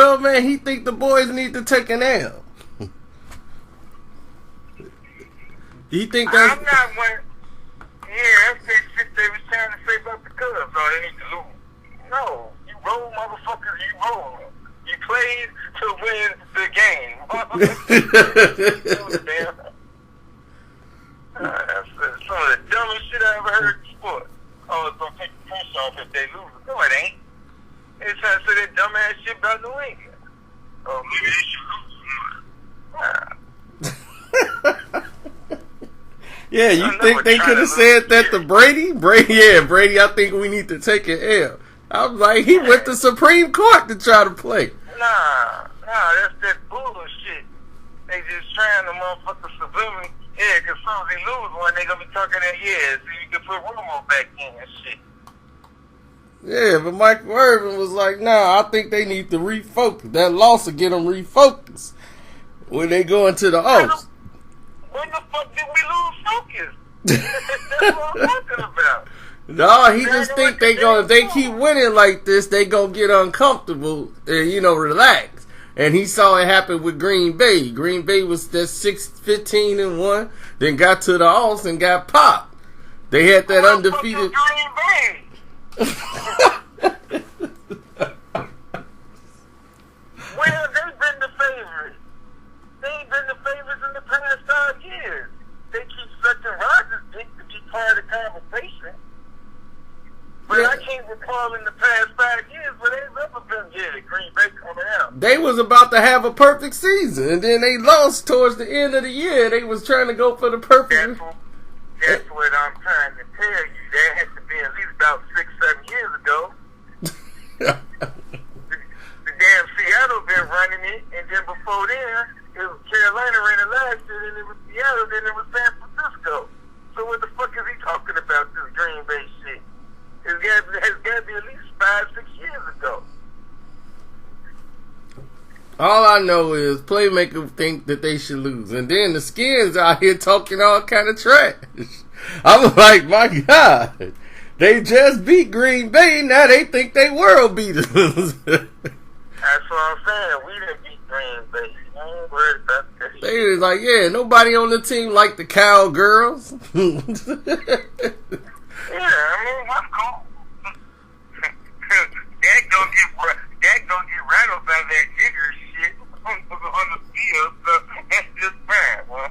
well, man, he think the boys need to take an L. He think that's... I'm not one... Yeah, that's that shit they was trying to say about the Cubs. Oh, they need to lose. No, you roll, motherfuckers, you roll. You played to win the game. That's some of the dumbest shit I ever heard in sports. Oh, it's going to take the pressure off if they lose. No, it ain't. They're trying to say that dumbass shit about New England. Oh, maybe they should lose. Yeah, you think they could have said that to Brady? Brady, I think we need to take an L. I was like, he went to Supreme Court to try to play. Nah, that's that bullshit. They just trying to motherfucker subliminally. Yeah, because as soon as they lose one, they going to be talking that, yeah, so you can put Romo back in and shit. Yeah, but Michael Irvin was like, nah, I think they need to refocus. That loss will get them refocused when they go into the O's. When the fuck did we lose focus? That's what I'm talking about. No, he just think they gonna, if they keep winning like this, they gonna get uncomfortable and, relax. And he saw it happen with Green Bay. Green Bay was that 6-15-1, then got to the Alls and got popped. They had that undefeated. Green Bay. Well, they've been the favorites. They've been the favorites in the past 5 years. They keep sucking Rodgers dick to be part of the conversation. But yeah. I can't recall in the past 5 years where they've ever been Green Bay coming out. They was about to have a perfect season, and then they lost towards the end of the year. They was trying to go for the perfect. That's what I'm trying to tell you. That had to be at least about 6-7 years ago. the damn Seattle been running it, and then before then, it was Carolina ran it last year, then it was Seattle, then it was San Francisco. So what the fuck is he talking about, this Green Bay shit? It's got to be at least 5-6 years ago. All I know is Playmaker think that they should lose. And then the Skins out here talking all kind of trash. I'm like, my God. They just beat Green Bay. Now they think they world beaters. That's what I'm saying. We didn't beat Green Bay. I ain't worried about that. They was like, yeah, nobody on the team like the Cowgirls. Yeah, I mean, that's cool. That gonna get rattled by that jigger shit on the field, so that's just fine, boy.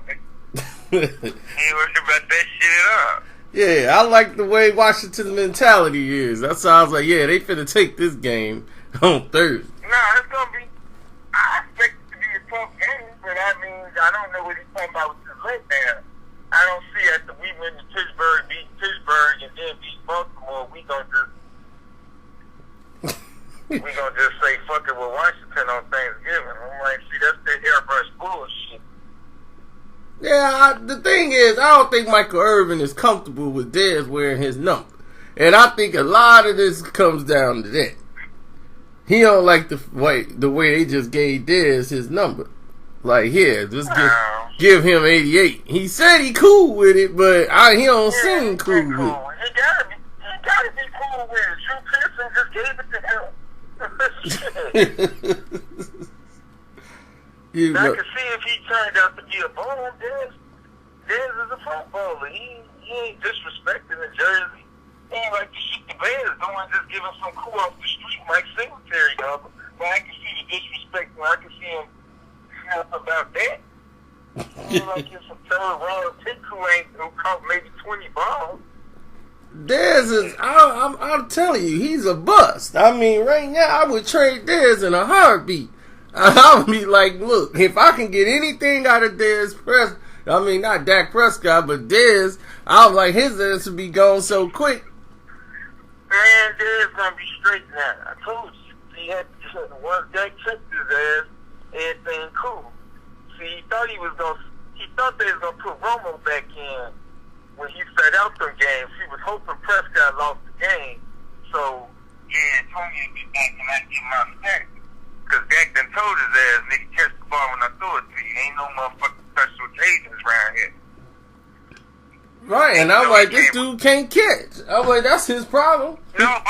Ain't worried about that shit at all. Yeah, I like the way Washington's mentality is. That's how I was like, yeah, they finna take this game on Thursday. Nah, it's gonna be, I expect it to be a tough game, but I mean, I don't know what he's talking about with this letdown. I don't see after we win to Pittsburgh, beat Pittsburgh, and then beat Baltimore, we gonna just say fuck it with Washington on Thanksgiving. I'm like, see, that's that airbrush bullshit. Yeah, the thing is, I don't think Michael Irvin is comfortable with Dez wearing his number. And I think a lot of this comes down to that. He don't like the way they just gave Dez his number. Like, here, just give him 88. He said he cool with it, but he don't seem cool with it. He gotta be cool with it. Drew Pearson just gave it to him. I can see if he turned out to be a bum. Dez is a footballer. He ain't disrespecting the jersey. He ain't like to shoot the Bears. Don't want to just give him some cool off the street like Singletary does. But I can see the disrespect, and I can see him about that. He like it's a third round pick who ain't gonna caught maybe 20 balls. Dez is, I'm telling you, he's a bust. I mean, right now, I would trade Dez in a heartbeat. I would be like, look, if I can get anything out of Dez Prescott, I mean, not Dak Prescott, but Dez, I was like, his ass would be gone so quick. Man, Dez gonna be straight now. I told you. He had once Dak checked his ass, everything cool. See, he thought they was gonna put Romo back in. When he set out them games, he was hoping Prescott lost the game. So, yeah, Tony would be back and I give my respect. Because Dak done told his ass, nigga, catch the ball when I throw it to you. Ain't no motherfucking special occasions around here. Right, and I'm like, this dude can't catch. I'm like, that's his problem. No,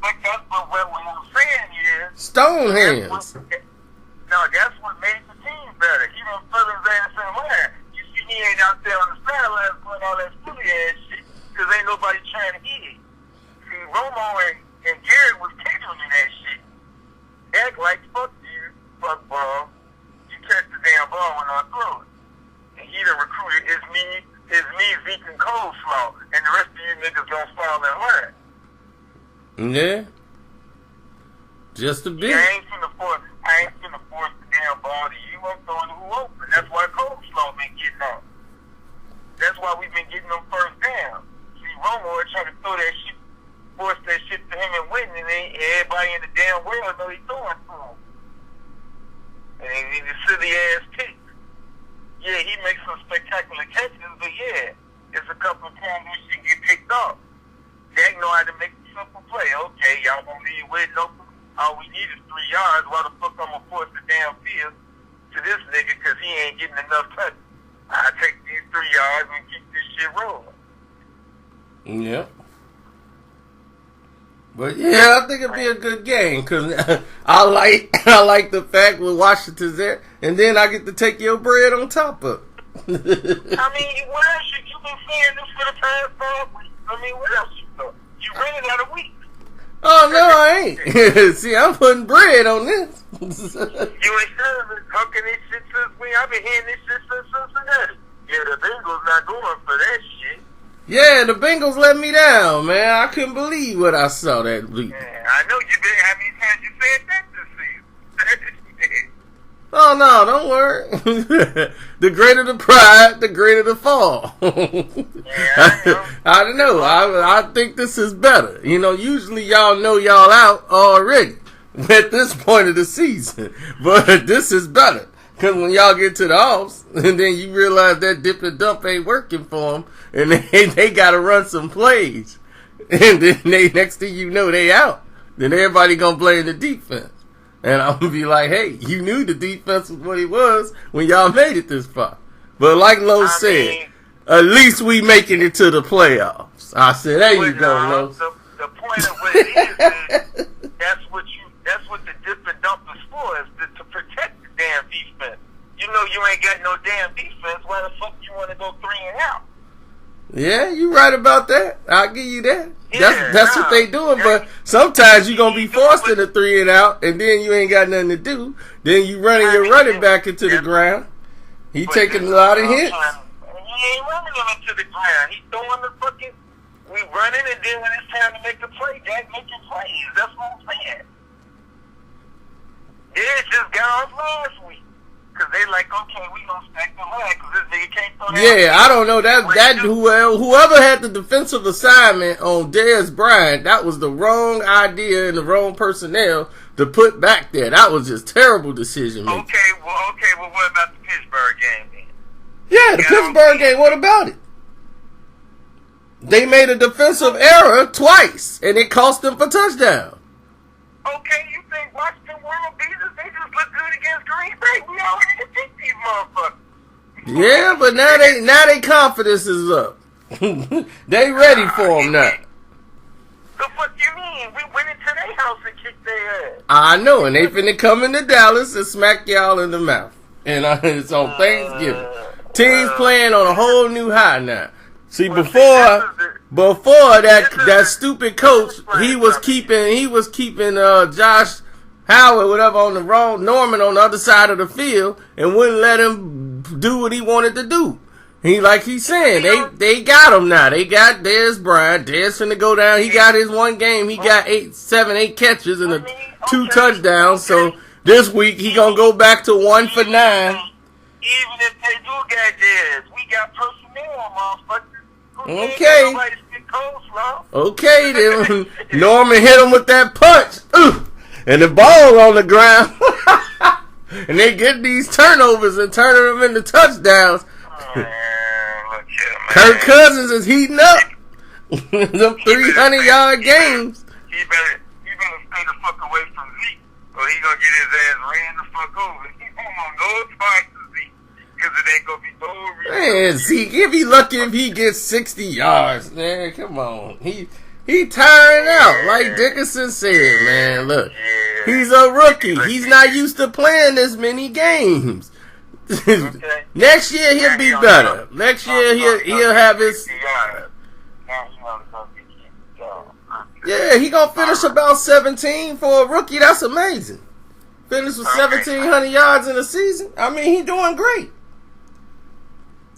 but that's what I'm saying is... Stone hands. No, that's what made the team better. He done fell his ass in line. You see, he ain't out there on the sidelines doing all that silly ass shit because ain't nobody trying to hit it. See, Romo and Garrett was catering in that shit. Act like, fuck you, fuck ball. You catch the damn ball when I throw it. And he done recruited his me, Zeke, and Coleslaw, and the rest of you niggas gonna fall in line. Yeah. Just a bit. I ain't finna force the damn ball to you. I'm throwing who open. That's why Coleslaw been getting off. That's why we've been getting them first down. See, Romo trying to throw that shit, force that shit to him and win, and everybody in the damn world know he's throwing to him. And he's a silly ass kick. Yeah, he makes some spectacular catches, but yeah, it's a couple of times where shit get picked off. They know how to make a simple play. Okay, y'all gonna leave with no. All we need is 3 yards. Why the fuck I'm gonna force the damn field to this nigga because he ain't getting enough touch? I take these 3 yards and keep this shit rolling. Yeah. But yeah, I think it'd be a good game because I like the fact with Washington's there, and then I get to take your bread on top of it. I mean, what else you been saying this for the past 5 weeks? I mean, what else you thought? You rented out a week. Oh no, I ain't. See, I'm putting bread on this. You ain't talking this shit since I've been hearing this shit since Cincinnati. Yeah, the Bengals not going for that shit. Yeah, the Bengals let me down, man. I couldn't believe what I saw that week. Yeah, I know you been. How many times you said that this season? Oh no, don't worry. The greater the pride, the greater the fall. Yeah, I don't know. I think this is better. You know, usually y'all know y'all out already at this point of the season, but this is better because when y'all get to the offs and then you realize that dip and dump ain't working for them, and they got to run some plays, and then next thing you know they out. Then everybody gonna blame the defense. And I'm going to be like, hey, you knew the defense was what it was when y'all made it this far. But like Lo said, at least we making it to the playoffs. I said, there you go, Lo. The point of what it is that's what the dip and dump is for, is to protect the damn defense. You know you ain't got no damn defense. Why the fuck you want to go 3 and out? Yeah, you right about that. I'll give you that. That's what they doing, but sometimes you gonna be forced into 3 and out, and then you ain't got nothing to do. Then you running your running back into the ground. He taking a lot of hits. He ain't running him into the ground. He throwing the fucking. We running, and then when it's time to make the play, Jack making plays. That's what I'm saying. It just got off last week. Because they like, okay, we gonna stack the line because this nigga can't throw that. Yeah, I don't know. That whoever had the defensive assignment on Dez Bryant, that was the wrong idea and the wrong personnel to put back there. That was just terrible decision making. Okay, well, what about the Pittsburgh game then? Yeah, the Pittsburgh game, what about it? They made a defensive error twice, and it cost them for touchdown. Okay, you think Washington World beat us? They just look good against Green Bay. We already beat these motherfuckers. Yeah, but now they confidence is up. They ready for them now. The fuck you mean? We went into their house and kicked their ass. I know, and they finna come into Dallas and smack y'all in the mouth. And it's on Thanksgiving. Teams playing on a whole new high now. See, before that stupid coach, he was keeping Josh Howard, whatever, on the wrong, Norman on the other side of the field, and wouldn't let him do what he wanted to do. Like he's saying, they got him now. They got Dez Bryant. Dez finna go down. He got his one game. He got 8 catches and 2 touchdowns. So this week he gonna go back to 1 for 9. Even if they do got Dez, we got personnel, motherfucker. Okay, then Norman hit him with that punch. And the ball on the ground. And they get these turnovers and turning them into touchdowns. Kirk Cousins is heating up. Them 300-yard games. He better stay the fuck away from Zeke, or he gonna get his ass ran the fuck over. He don't want no spikes to Zeke, because it ain't gonna be no reason. Man, Zeke, if he lucky if he gets 60 yards, man, come on. He tiring out. Like Dickerson said, man, look. He's a rookie. He's not used to playing this many games. Okay. Next year he'll be better. Next year he'll have his. Yeah, he gonna finish about 17 for a rookie. That's amazing. Finish with 1,700 yards in a season. I mean, he doing great.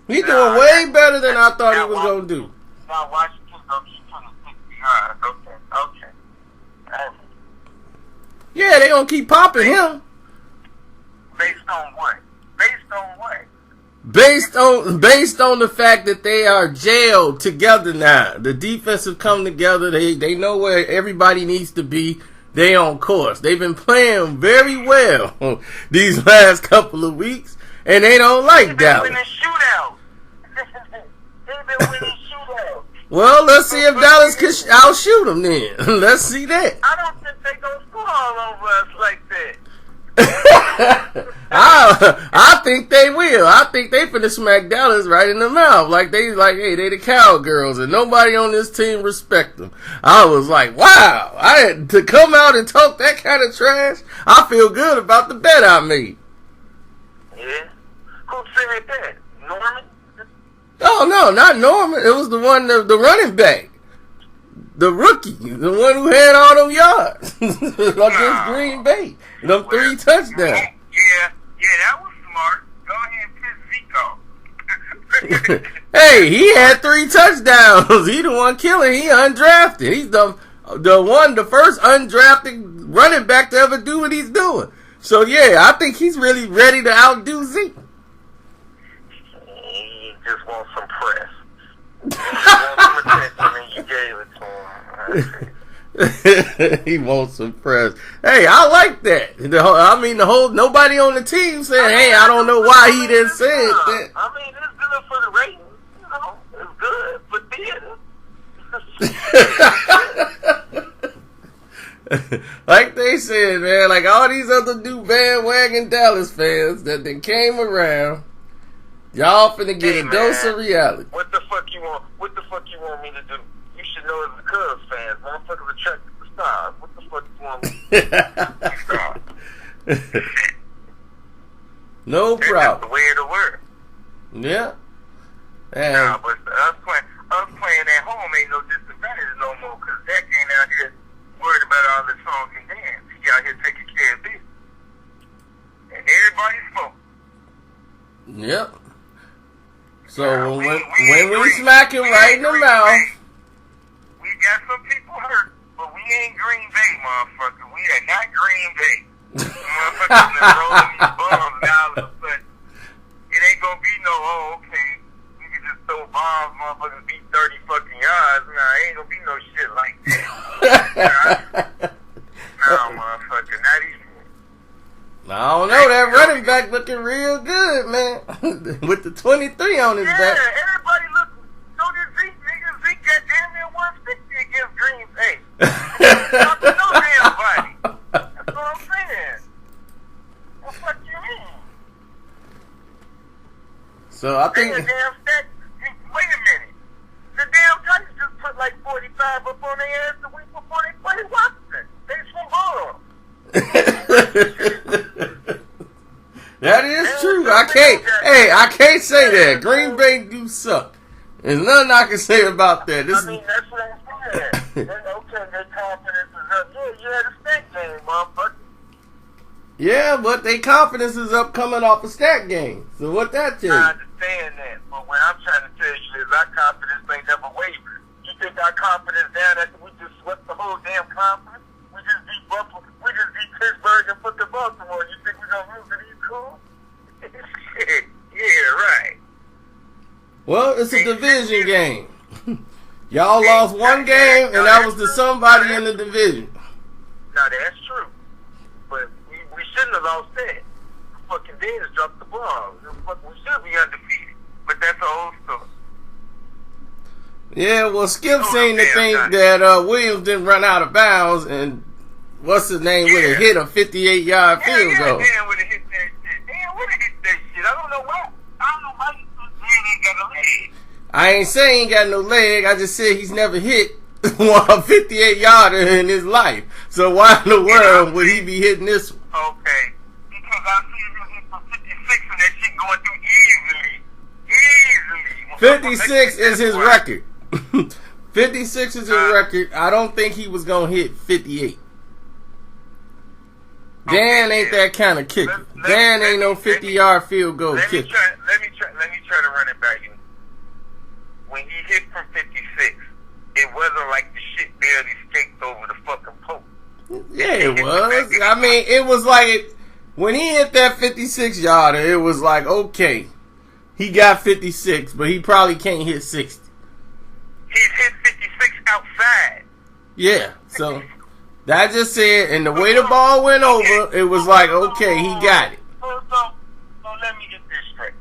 He doing way better than I thought he was gonna do. Now Washington gonna keep putting 60 yards. Okay. Yeah, they gonna keep popping him. Based on what? Based on the fact that they are jailed together now. The defense have come together. They know where everybody needs to be. They on course. They've been playing very well these last couple of weeks, and they don't like Dallas. They've been winning shootouts. Well, let's see if Dallas can outshoot them then. Let's see that. I don't think they gonna score all over us like that. I think they will. I think they finna smack Dallas right in the mouth. Hey, they the cowgirls, and nobody on this team respect them. I was like, wow. I had to come out and talk that kind of trash. I feel good about the bet I made. Yeah. Who said that? Norman? Oh no, not Norman. It was the running back. The rookie, the one who had all them yards against Green Bay. Them 3 touchdowns. Yeah, that was smart. Go ahead and piss Zico. Hey, he had 3 touchdowns. He the one killing. He undrafted. He's the first undrafted running back to ever do what he's doing. So yeah, I think he's really ready to outdo Zeke. He just wants some press. You want some attention and you gave it to him. He wants some press. Hey, I like that. Nobody on the team said, "Hey, I don't know why he didn't say it." I mean, it's good for the ratings. It's good for theater. Like they said, man, like all these other new bandwagon Dallas fans that then came around, y'all finna get a dose of reality. What the fuck you want me to do? You should know as a Cubs fan, motherfuckers attracted to stars. What the fuck you want me to do? No problem. That's the way it'll work. Yeah. Nah, but us playing at home ain't no disadvantage no more, because Dak ain't out here worried about all the songs and dance. He out here taking care of business. And everybody's smoking. Yep. So when we smack him right in the mouth. We got some people hurt, but we ain't Green Bay, motherfucker. We are not Green Bay. Motherfuckers been rolling these bombs now, but it ain't gonna be no, okay, we can just throw bombs, motherfuckers beat 30 fucking yards. Nah, ain't gonna be no shit like that. No, motherfucker, not even. I don't know, that running back looking real good, man. With the 23 on his back. Yeah, everybody look. So did Zeke. Zeke got damn near 160 against Green Bay. Not to no damn body. That's what I'm saying. What the fuck you mean? So I think. Wait a minute. The damn Titans just put like 45 up on their ass the week before they played Washington. They swung ball. That is true. I can't say that. Green Bay do suck. There's nothing I can say about that. That's what I'm saying. Okay, their confidence is up. Yeah, you had a stat game, motherfucker. Yeah, but their confidence is up coming off a stat game. So what that tell you? I understand that, but what I'm trying to tell you is our confidence ain't never wavered. You think our confidence down after we just swept the whole damn conference? We just beat Buffalo. We just beat Pittsburgh and put the Baltimore. You think we're gonna lose to these cool? Shit. Yeah, right. Well, it's a division game. Y'all lost one game, and that was to somebody in the division. Now that's true, but we shouldn't have lost that. Fucking Dennis dropped the ball. We should be undefeated, but that's an old story. Yeah, well, Skip seemed to think that Williams didn't run out of bounds, and what's his name would have hit a 58-yard field goal. Dan would have hit that shit. Dan would have hit that shit. I don't know why he ain't got a leg. I ain't saying he ain't got no leg. I just said he's never hit a 58 yarder in his life. So why in the world would he be hitting this one? Okay. Because I see him hit for 56 and that shit going through easily. 56 is his record. 56 is his record. I don't think he was going to hit 58. Dan ain't that kind of kicker. Dan ain't no 50-yard field goal kicker. Let me try to run it back. When he hit from 56, it wasn't like the shit barely escaped over the fucking post. Yeah, it was. I mean, it was like when he hit that 56-yarder, it was like, okay, he got 56, but he probably can't hit 60. He's hit 56 outside. Yeah, so that just said, and the way the ball went over, it was like, okay, he got it. So let me get this straight.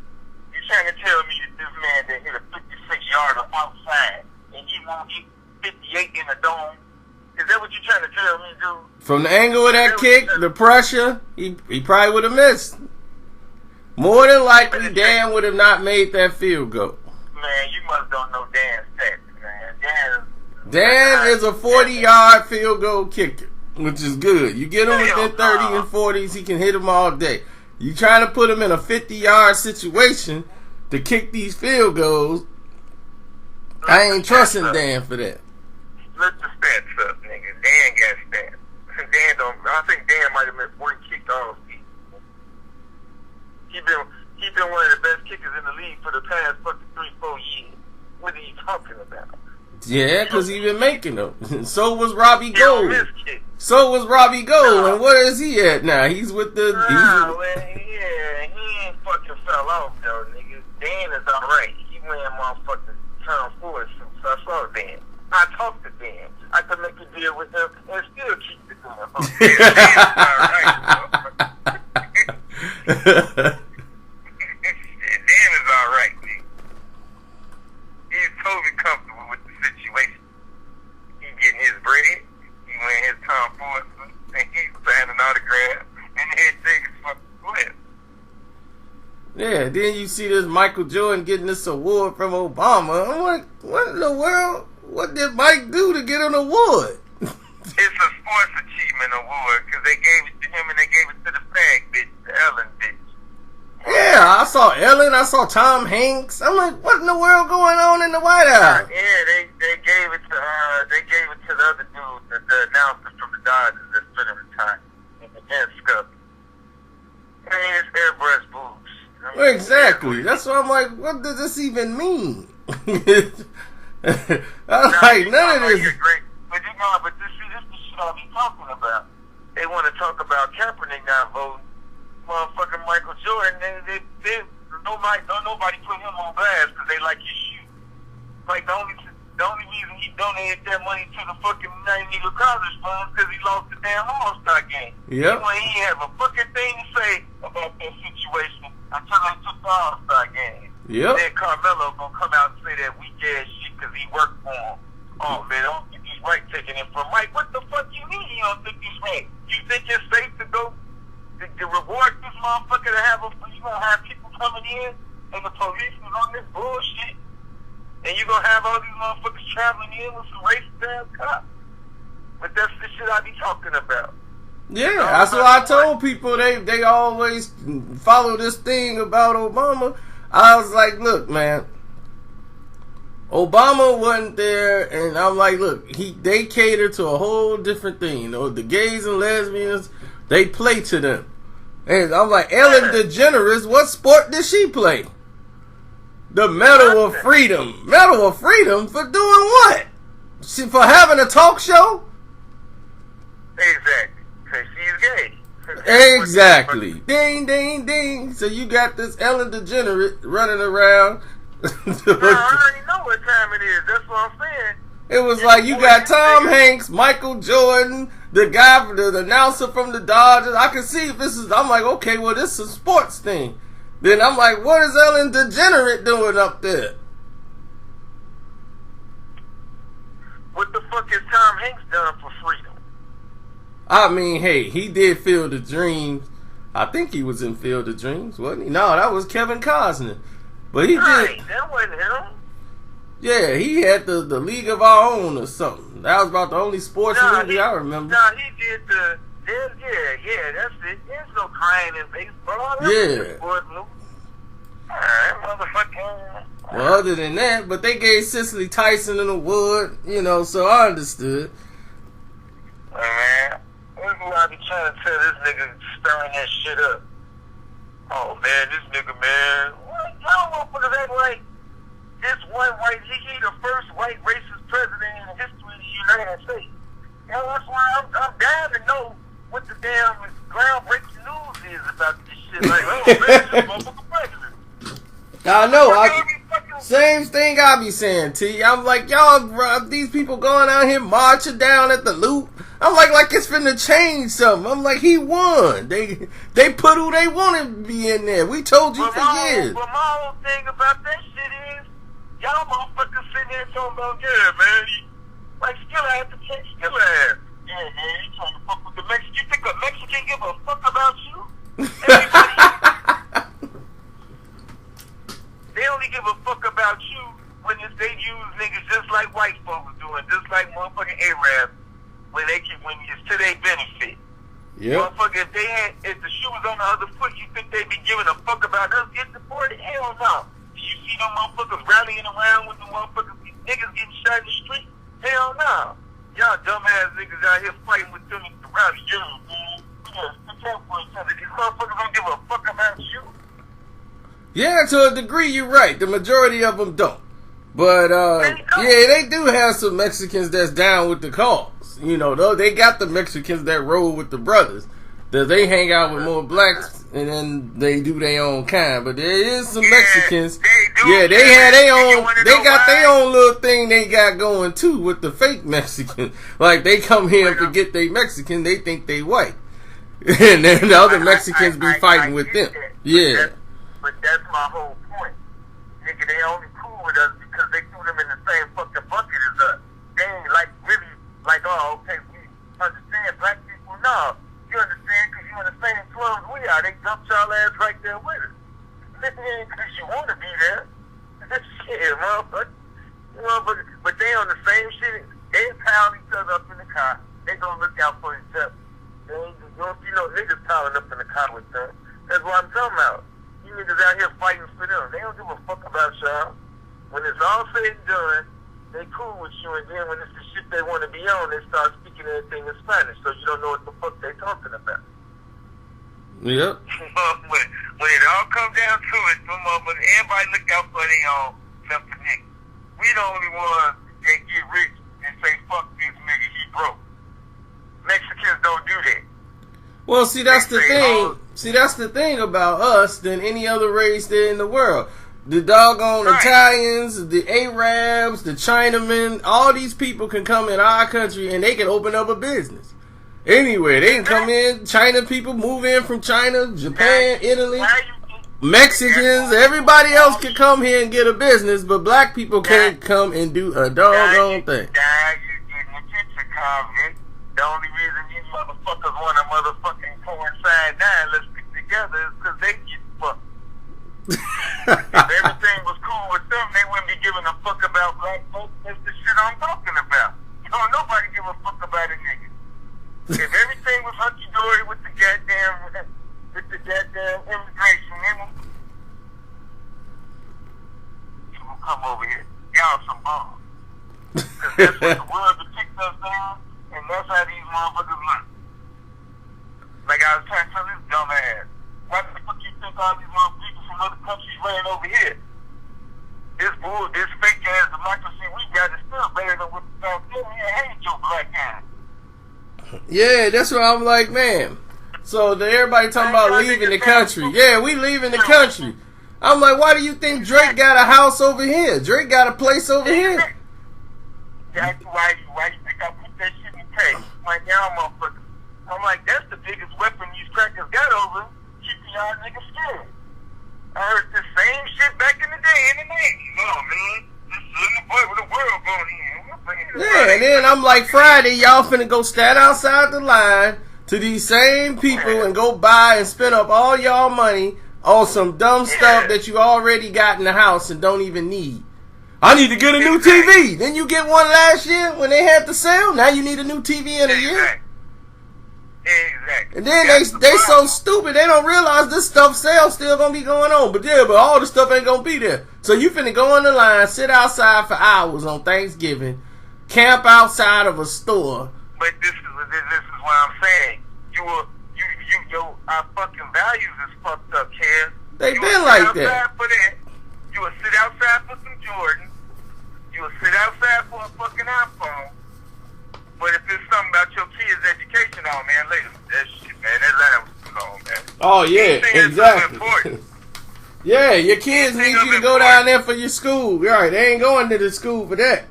You're trying to tell me that this man that hit a 56-yarder outside, and he won't hit 58 in the dome? Is that what you're trying to tell me, dude? From the angle of that kick, the pressure, he probably would have missed. More than likely, Dan would have not made that field goal. Man, you must don't know Dan's tactics, man. Dan is a 40-yard field goal kicker, which is good. You get him within 30 and 40s, he can hit them all day. You trying to put him in a 50-yard situation to kick these field goals, I ain't trusting Dan for that. Look the stats up, nigga. Dan got stats. I think Dan might have missed one kick all season. He been one of the best kickers in the league for the past fucking 3-4 years. What are you talking about? Yeah, because he been making them. So was Robbie Gold. And where is he at now? He's with the... he ain't fucking fell off, though, nigga. Dan is alright. He wearing motherfucking Tom Ford suits. I saw Dan. I talked to Dan. I could make a deal with him and still keep the gun. Dan is alright, nigga. He's totally comfortable with the situation. He getting his bread. He wearing his Tom Ford suit. And he's signing autographs. And everything is fucking lit. Yeah, then you see this Michael Jordan getting this award from Obama. I'm like, what in the world? What did Mike do to get an award? It's a sports achievement award because they gave it to him and they gave it to the fag bitch, the Ellen bitch. Yeah, I saw Ellen. I saw Tom Hanks. I'm like, what in the world going on in the White House? Yeah, they gave it to the other dude, the announcer from the Dodgers that's finna retire, and the Scubby. I mean, it's airbrush boobs. Exactly. That's why I'm like, what does this even mean? I'm like, none of this. But this is the shit I be talking about. They want to talk about Kaepernick not voting. Motherfucking Michael Jordan, nobody put him on blast because they like his shoe. Like the only reason he donated that money to the fucking Negro College Fund because he lost the damn All-Star game. Yep. He ain't have a fucking thing to say about that situation until they took the All-Star game. Yep. Then Carmelo gonna come out and say that weak ass shit because he worked for him. Oh man, I don't think he's right taking it from Mike. What the fuck you mean you don't think he's right? You think it's safe to go to reward this motherfucker to have you gonna have people coming in and the police is on this bullshit and you gonna have all these motherfuckers traveling in with some racist ass cops? But that's the shit I be talking about. Yeah, that's what I told people. They always follow this thing about Obama. I was like, look, man, Obama wasn't there, and I'm like, look, they cater to a whole different thing. You know, the gays and lesbians, they play to them. And I'm like, Ellen DeGeneres, what sport did she play? The Medal of Freedom. Medal of Freedom for doing what? For having a talk show? Exactly. Because she's gay. Exactly. Ding, ding, ding. So you got this Ellen DeGeneres running around. I already know what time it is. That's what I'm saying. It was like you got Tom Hanks, Michael Jordan, the guy, the announcer from the Dodgers. I can see if this is. I'm like, okay, well, this is a sports thing. Then I'm like, what is Ellen DeGeneres doing up there? What the fuck has Tom Hanks done for freedom? I mean, hey, he did Field of Dreams. I think he was in Field of Dreams, wasn't he? No, that was Kevin Costner. But he did. That wasn't him. Yeah, he had the League of Our Own or something. That was about the only sports movie I remember. Nah, he did that's it. There's no crying in baseball. Yeah. Sports movie. Motherfucking. Well, other than that, but they gave Cicely Tyson an award, so I understood. Man, this is what I be trying to tell this nigga stirring that shit up. Oh man, this nigga, man. What? Y'all motherfuckers act like this one white, he the first white racist president in the history of the United States. That's why I'm down to know what the damn groundbreaking news is about this shit. Like, oh man, this motherfucker president. I know. Same thing I be saying, T. I'm like, y'all, these people going out here marching down at the Loop. I'm like it's finna change something. I'm like, he won. They put who they want to be in there. We told you for years. But my whole thing about that shit is, y'all motherfuckers sitting there talking about, yeah, man, like still have to check still have. Yeah, man, you trying to fuck with the Mexican. You think a Mexican give a fuck about you? They only give a fuck about you when they use niggas just like white folks doing, just like motherfucking Arabs, when it's to their benefit. Yeah. Motherfucker, if the shoe was on the other foot, you think they'd be giving a fuck about us getting deported? Hell no. Do you see them motherfuckers rallying around with the motherfuckers, niggas getting shot in the street? Hell no. Y'all dumbass niggas out here fighting with them at the rally. Yeah, man. Stick up for each other. These motherfuckers don't give a fuck about you. Yeah, to a degree, you're right. The majority of them don't. But, they do have some Mexicans that's down with the cause. Though they got the Mexicans that roll with the brothers. That they hang out with more blacks, and then they do their own kind. But there is some Mexicans. They had their own. They got their own little thing they got going too with the fake Mexicans. Like they come here and forget they Mexican. They think they white, and then the other Mexicans be fighting with them. Yeah. But that's my whole point. Nigga, they only cool with us because they threw them in the same fucking bucket as us. They ain't really oh, okay, we understand black people. No, you understand because you in the same clubs we are. They dumped y'all ass right there with us. Because you want to be there. Shit, motherfucker. But they on the same shit. They pound each other up in the car. They gonna look out for each other. You don't see no niggas piling up in the car with them. That's what I'm talking about. You niggas out here fighting for them. They don't give a fuck about y'all. When it's all said and done, they cool with you, and then when it's the shit they want to be on, they start speaking everything in Spanish, so you don't know what the fuck they talking about. Yep. when it all comes down to it, everybody look out for their own, except for niggas. We the only ones that get rich and say, fuck this nigga, he broke. Mexicans don't do that. Well, see, that's the thing. See, that's the thing about us than any other race there in the world. The doggone Italians, the Arabs, the Chinamen, all these people can come in our country and they can open up a business. Anywhere. They can come in. China people move in from China, Japan, Italy. Mexicans, everybody else can come here and get a business, but black people can't come and do a doggone thing. The only reason these motherfuckers want to motherfucking coincide now, let's stick together, is because they get fucked. If everything was cool with them, they wouldn't be giving a fuck about black folks. That's the shit I'm talking about. Don't nobody give a fuck about a nigga. If everything was hunky-dory with the goddamn immigration, they will come over here. Y'all some bums. Because that's what the world protects us down. And that's how these motherfuckers look. Like I was trying to tell this dumb ass. Why the fuck you think all these motherfuckers from other countries ran over here? This fake ass democracy we got is still better than what the South did. We hate your black ass. Yeah, that's what I'm like, man. So everybody talking about leaving the country. Yeah, we leaving the country. I'm like, why do you think Drake got a house over here? Drake got a place over here. That's why you think I put that shit in pay. Like, y'all motherfuckers. I'm like, that's the biggest weapon these crackers got over, keeping y'all niggas scared. I heard the same shit back in the day in the 80s. Oh, man. This is the world going in. Yeah, and then I'm like, Friday, y'all finna go stand outside the line to these same people and go buy and spend up all y'all money on some dumb stuff that you already got in the house and don't even need. I need to get a new TV. Then you get one last year when they had the sale. Now you need a new TV in a year. Exactly. And then they so stupid they don't realize this stuff sale still gonna be going on. But all the stuff ain't gonna be there. So you finna go on the line, sit outside for hours on Thanksgiving, camp outside of a store. But this is what I'm saying. Our fucking values is fucked up, Ken. They been like that. For that. You will sit outside for some Jordans. You will sit outside for a fucking iPhone. But if it's something about your kids' education, oh man, later. That shit, man, that line was too long, man. Oh yeah, exactly. Yeah, your kids need you to go down there for your school. Right, they ain't going to the school for that.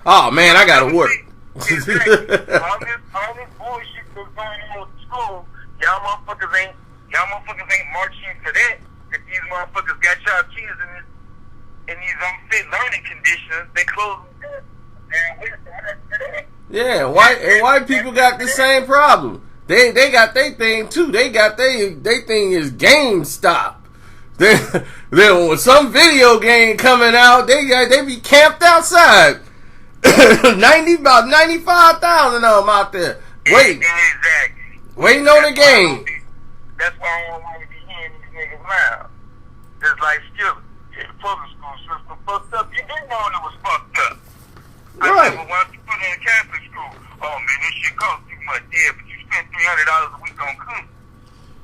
Oh man, I gotta work. Exactly. all this bullshit that's going on with school, y'all motherfuckers ain't marching for that. If these motherfuckers got y'all kids in these unfit learning conditions, they close them down. Yeah, white people got the same problem. They got their thing too. They got they thing is GameStop. Then when some video game coming out, they be camped outside. About 95,000 of them out there. Waiting on the game. That's why I don't want to be hearing these niggas loud. Just like Skip, the public school system fucked up. You didn't know it was fucked up. Right. I never wanted to put in a Catholic school. Oh man, this shit costs too much. Yeah, but you spend $300 a week on cook.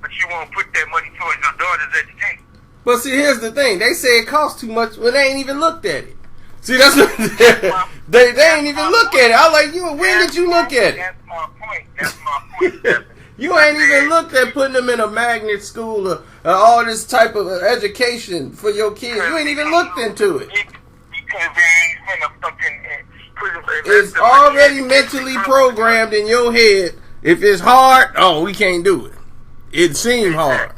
But you won't put that money towards your daughter's education. But see, here's the thing. They say it costs too much when they ain't even looked at it. See, that's what they ain't even look at it. I was like, when did you look at it? That's my point. You ain't even looked at putting them in a magnet school or all this type of education for your kids. You ain't even looked into it. Because they ain't finna fucking it's already mentally programmed in your head. If it's hard, we can't do it. It seemed hard.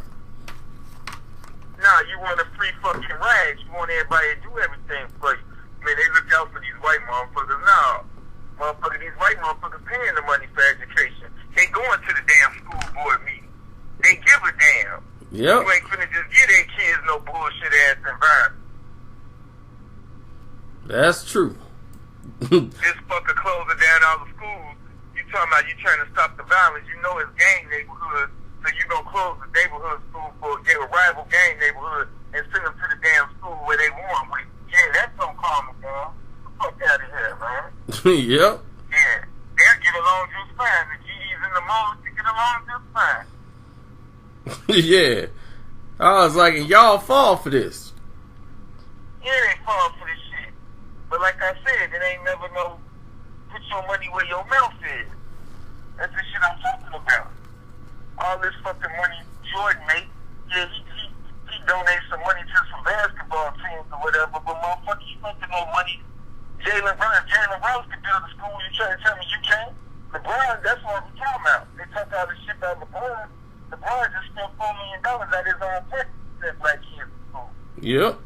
Nah, you want a free fucking ride. You want everybody to do everything for you. Man, they look out for these white motherfuckers. No. These white motherfuckers paying the money for education. They going to the damn school board meeting. They give a damn. Yep. You ain't finna just give their kids no bullshit ass environment. That's true. This fucker closing down all the schools. You talking about you trying to stop the violence. You know it's gang neighborhood. So you gonna close the neighborhood school for a rival gang neighborhood and send them to the damn school where they want with. Yeah, that's gonna calm them down. Get the fuck out of here, man. Yep. Yeah, they'll get along just fine. The GDs in the mall to get along just fine. Yeah. I was like, and y'all fall for this. Yeah, they fall for this shit. But like I said, it ain't never no put your money where your mouth is. That's the shit I'm talking about. All this fucking money Jordan made, yeah, he donates some money to some basketball teams or whatever, but motherfucker, you making no money. Jalen Rose could build a school. You trying to tell me you can't? LeBron, that's what we talking about. They talk all this shit about LeBron. LeBron just spent $4 million at his own tech that black kids school. Yep.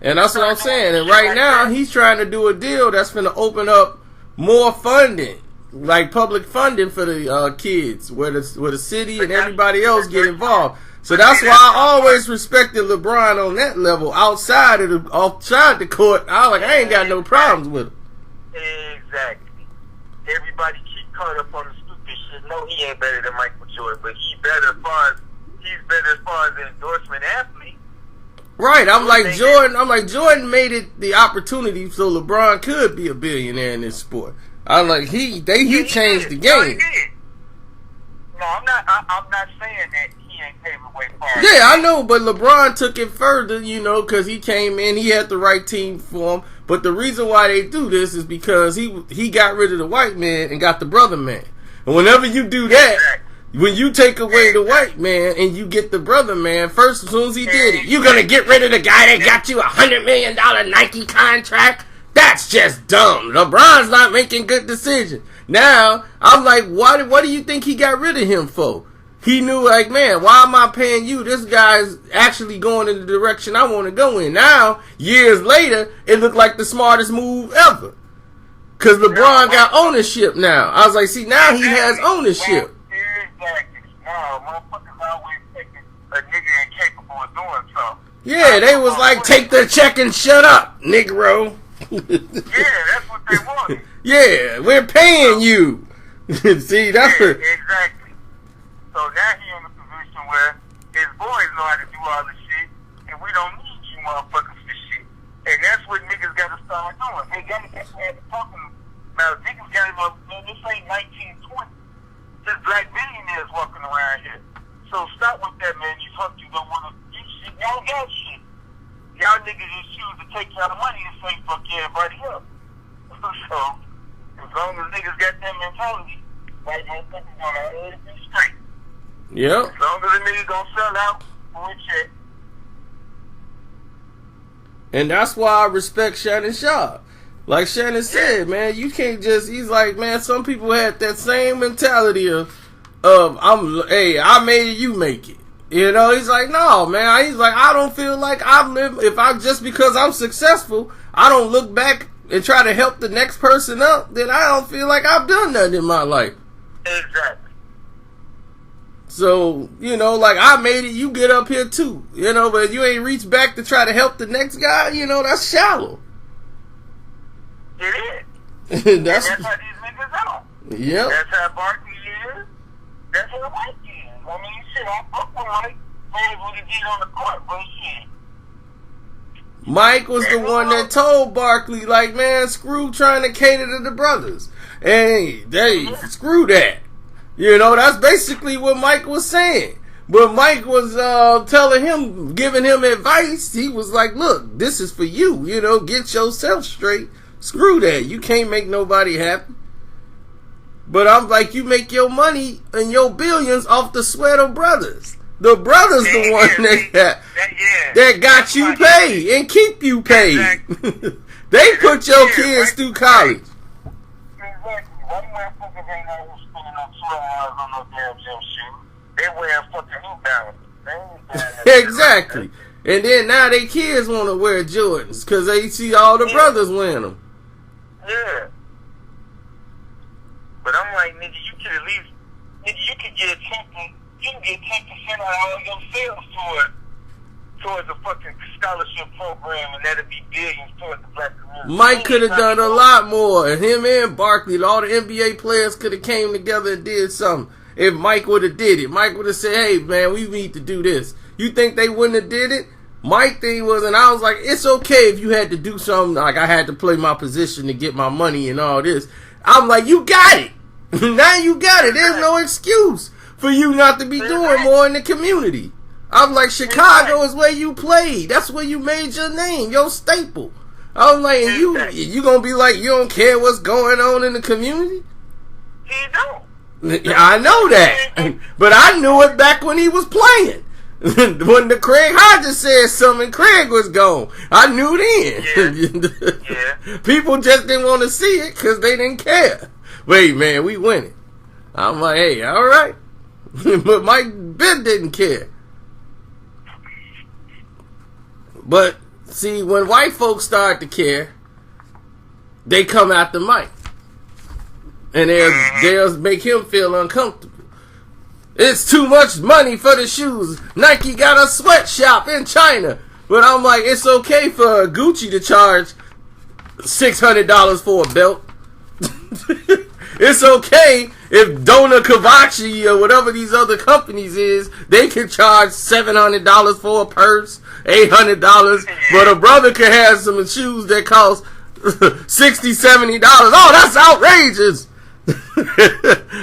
And that's what I'm saying. And right now, he's trying to do a deal that's going to open up more funding, like public funding for the kids, where the city and everybody else get involved. So that's why I always respected LeBron on that level. Outside the court, I was like, I ain't got no problems with him. Exactly. Everybody keep caught up on the stupid shit. No, he ain't better than Michael Jordan, but he's better as far as an endorsement athlete. Right, I'm like Jordan made it the opportunity so LeBron could be a billionaire in this sport. I'm like he changed the game. No, I'm not saying that he ain't paved the way for Yeah, I know, but LeBron took it further, because he came in, he had the right team for him. But the reason why they do this is because he got rid of the white man and got the brother man. And whenever you do that, when you take away the white man and you get the brother man, first, as soon as he did it, you're going to get rid of the guy that got you $100 million Nike contract? That's just dumb. LeBron's not making good decisions. Now, I'm like, what do you think he got rid of him for? He knew, like, man, why am I paying you? This guy's actually going in the direction I want to go in. Now, years later, it looked like the smartest move ever. Because LeBron got ownership now. I was like, see, now he has ownership. Exactly. No, motherfuckers always thinking a nigga incapable of doing something. Yeah, they was like, take the check and shut up, Negro. Yeah, that's what they wanted. Yeah, we're paying you. See, that's yeah, exactly. So now he in a position where his boys know how to do all this shit, and we don't need you motherfuckers for shit. And that's what niggas gotta start doing. They gotta get talking about niggas gotta go, man, this ain't 1920. There's black billionaires walking around here. So stop with that, man. You fuck, you don't wanna do shit. Y'all got shit. Y'all niggas just choose to take y'all money and say fuck everybody else. So as long as niggas got that mentality, white motherfuckers gonna always be straight. Yep. As long as a nigga gonna sell out for a check. And that's why I respect Shannon Sharp. Like Shannon said, man, you can't just, he's like, man, some people had that same mentality of hey, I made it, you make it. You know, he's like, no, man. He's like, I don't feel like I've lived, if I, just because I'm successful, I don't look back and try to help the next person up, then I don't feel like I've done nothing in my life. Exactly. So, you know, like, I made it, you get up here too. You know, but if you ain't reached back to try to help the next guy, you know, that's shallow. It is. That's how these niggas are. Yep. That's how Barkley is. That's how Mike is. I mean, shit, I fuck with Mike. Players what he did on the court, but shit. Mike was the one that told Barkley, like, man, screw trying to cater to the brothers. And screw that. You know, that's basically what Mike was saying. But Mike was telling him, giving him advice. He was like, look, this is for you. You know, get yourself straight. Screw that. You can't make nobody happy. But I'm like, you make your money and your billions off the sweat of brothers. The brothers the one that got you paid and keep you paid. Exactly. They put your kids through college. Exactly. One motherfuckers ain't always spending no 2 hours on no damn gym shoe. They wear fucking New Balance. Exactly. And then now they kids want to wear Jordans because they see all the brothers wearing them. Yeah. But I'm like, nigga, you could at least, nigga, you could get 10% of all your sales towards a fucking scholarship program, and that'd be billions towards the black community. Mike could have done a lot more. Him and Barkley, all the NBA players could have came together and did something. If Mike would have did it, Mike would have said, hey, man, we need to do this. You think they wouldn't have did it? Mike thing was, and I was like, it's okay if you had to do something, like I had to play my position to get my money and all this. I'm like, you got it. Now you got it. There's no excuse for you not to be doing more in the community. I'm like, Chicago is where you played. That's where you made your name, your staple. I'm like, and you gonna be like, you don't care what's going on in the community? He don't. I know that, but I knew it back when he was playing. When the Craig Hodges said something, Craig was gone. I knew then. Yeah. People just didn't want to see it because they didn't care. Wait, man, we winning. I'm like, hey, all right. But Mike Ben didn't care. But see, when white folks start to care, they come after Mike, and they'll make him feel uncomfortable. It's too much money for the shoes. Nike got a sweatshop in China. But I'm like, it's okay for Gucci to charge $600 for a belt. It's okay if Dona Cavacci or whatever these other companies is, they can charge $700 for a purse, $800. But a brother can have some shoes that cost $60, $70. Oh, that's outrageous.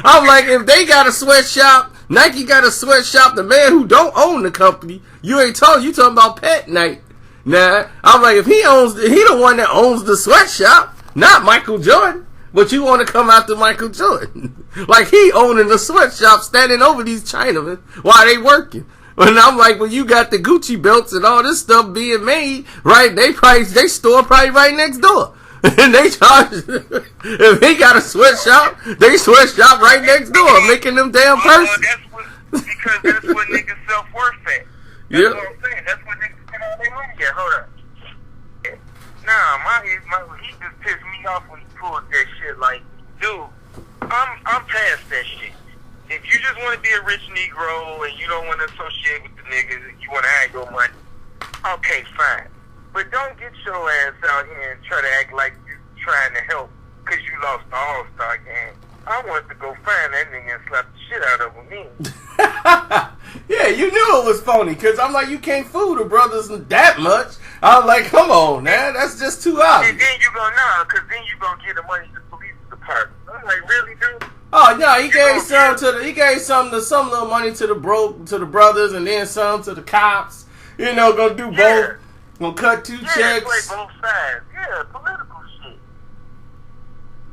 I'm like, if they got a sweatshop, Nike got a sweatshop, the man who don't own the company, you talking about Pet Night. Nah, I'm like, if he the one that owns the sweatshop, not Michael Jordan. But you want to come after Michael Jordan. Like he owning the sweatshop, standing over these Chinamen while they working. And I'm like, well, you got the Gucci belts and all this stuff being made, right? They store probably right next door. And they charge, if he got a sweatshop, they sweatshop right next door, making them damn purses. Because that's what niggas self-worth at. That's what I'm saying. That's what niggas spend all their money at. Hold up. Nah, he just pissed me off when he pulled that shit. Like, dude, I'm past that shit. If you just want to be a rich Negro and you don't want to associate with the niggas, you want to have your money, okay, fine. But don't get your ass out here and try to act like you trying to help because you lost the All-Star game. I want to go find that nigga and slap the shit out of him. Yeah, you knew it was phony because I'm like, you can't fool the brothers that much. I was like, come on, man, that's just too obvious. And then you gonna know, because then you gonna get the money to the police department. I'm like, really, dude? Oh no, he gave some little money to the brothers, and then some to the cops. You know, gonna do both. Gonna cut two checks. Play both sides. Yeah, political shit.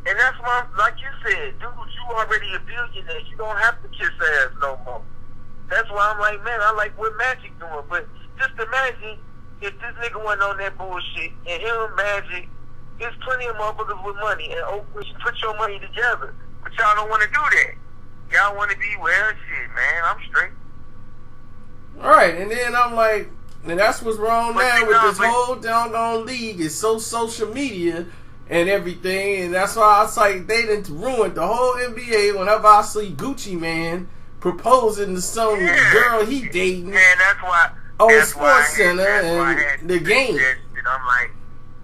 And that's why, like you said, dude, you already a billionaire. You don't have to kiss ass no more. That's why I'm like, man, I like what Magic doing. But just imagine if this nigga wasn't on that bullshit, and him, Magic, there's plenty of motherfuckers with money, and Oakland should put your money together. But y'all don't want to do that. Y'all want to be well, shit, man. I'm straight. All right, and then I'm like, and that's what's wrong now with this whole doggone league. It's so social media and everything, and that's why I was like, they done ruined the whole NBA. Whenever I see Gucci Man proposing to some girl he dating, man, that's why on Sports Center and the game. I'm like,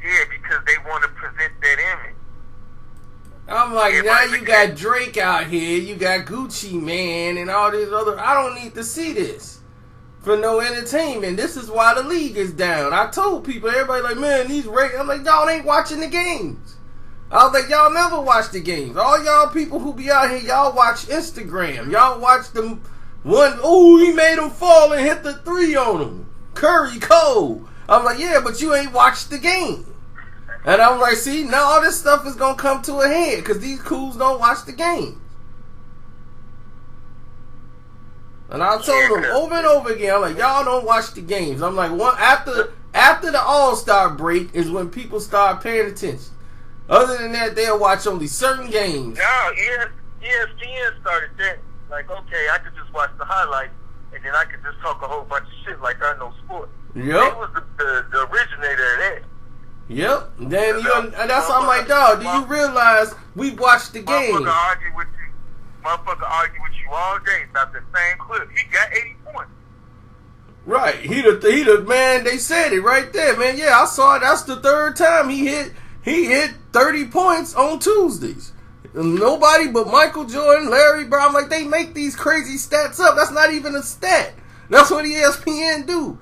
yeah, because they want to present that image. I'm like, now you got Drake out here, you got Gucci Man, and all these other. I don't need to see this for no entertainment. This is why the league is down. I told people, everybody like, man, these ratings. I'm like, y'all ain't watching the games. I was like, y'all never watch the games. All y'all people who be out here, y'all watch Instagram. Y'all watch them one, oh, he made him fall and hit the three on him. Curry, Cole. I'm like, yeah, but you ain't watched the game. And I'm like, see, now all this stuff is going to come to a head because these cools don't watch the game. And I told them over and over again, I'm like, y'all don't watch the games. I'm like, after the All-Star break is when people start paying attention. Other than that, they'll watch only certain games. No, ESPN started that. Like, okay, I could just watch the highlights, and then I could just talk a whole bunch of shit like I know sports. Yep. They was the originator of that. Yep. Then and that's why I'm like, dog, do you realize we watched the game? Motherfucker argue with you all day about the same clip. He got 80 points. Right. He the man, they said it right there, man. Yeah, I saw it. That's the third time he hit 30 points on Tuesdays. Nobody but Michael Jordan, Larry Bird. I'm like, they make these crazy stats up. That's not even a stat. That's what ESPN do.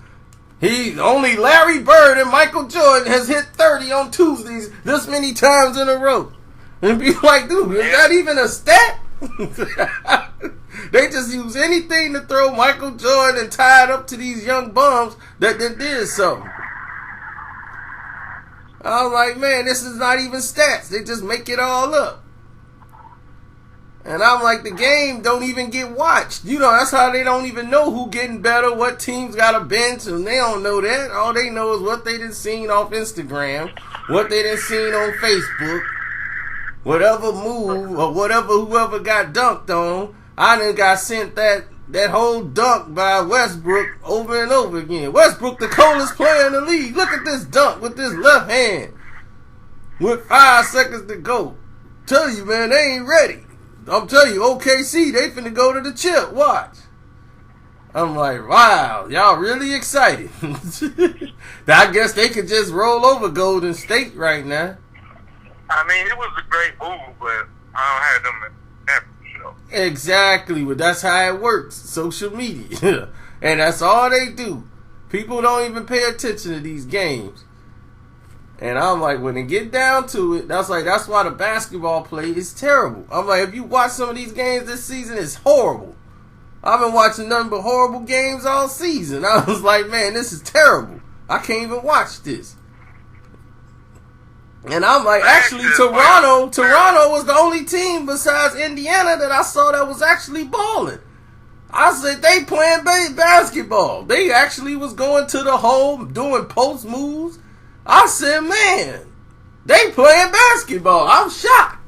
Only Larry Bird and Michael Jordan has hit 30 on Tuesdays this many times in a row. And be like, dude, is that even a stat? They just use anything to throw Michael Jordan and tie it up to these young bums that did something. I was like, man, this is not even stats. They just make it all up. And I'm like, the game don't even get watched. You know, that's how they don't even know who getting better, what teams got a bench, and they don't know that. All they know is what they done seen off Instagram, what they done seen on Facebook, whatever move or whatever whoever got dunked on. I done got sent that whole dunk by Westbrook over and over again. Westbrook, the coldest player in the league. Look at this dunk with this left hand with 5 seconds to go. Tell you, man, they ain't ready. I'm telling you, OKC, they finna go to the chip. Watch. I'm like, wow, y'all really excited. I guess they could just roll over Golden State right now. I mean, it was a great move, but I don't have them ever, you know. Exactly, but that's how it works. Social media. And that's all they do. People don't even pay attention to these games. And I'm like, when it get down to it, that's why the basketball play is terrible. I'm like, if you watch some of these games this season, it's horrible. I've been watching nothing but horrible games all season. I was like, man, this is terrible. I can't even watch this. And I'm like, actually, Toronto was the only team besides Indiana that I saw that was actually balling. I said, they playing basketball. They actually was going to the hole, doing post moves. I said, man, they playing basketball. I'm shocked.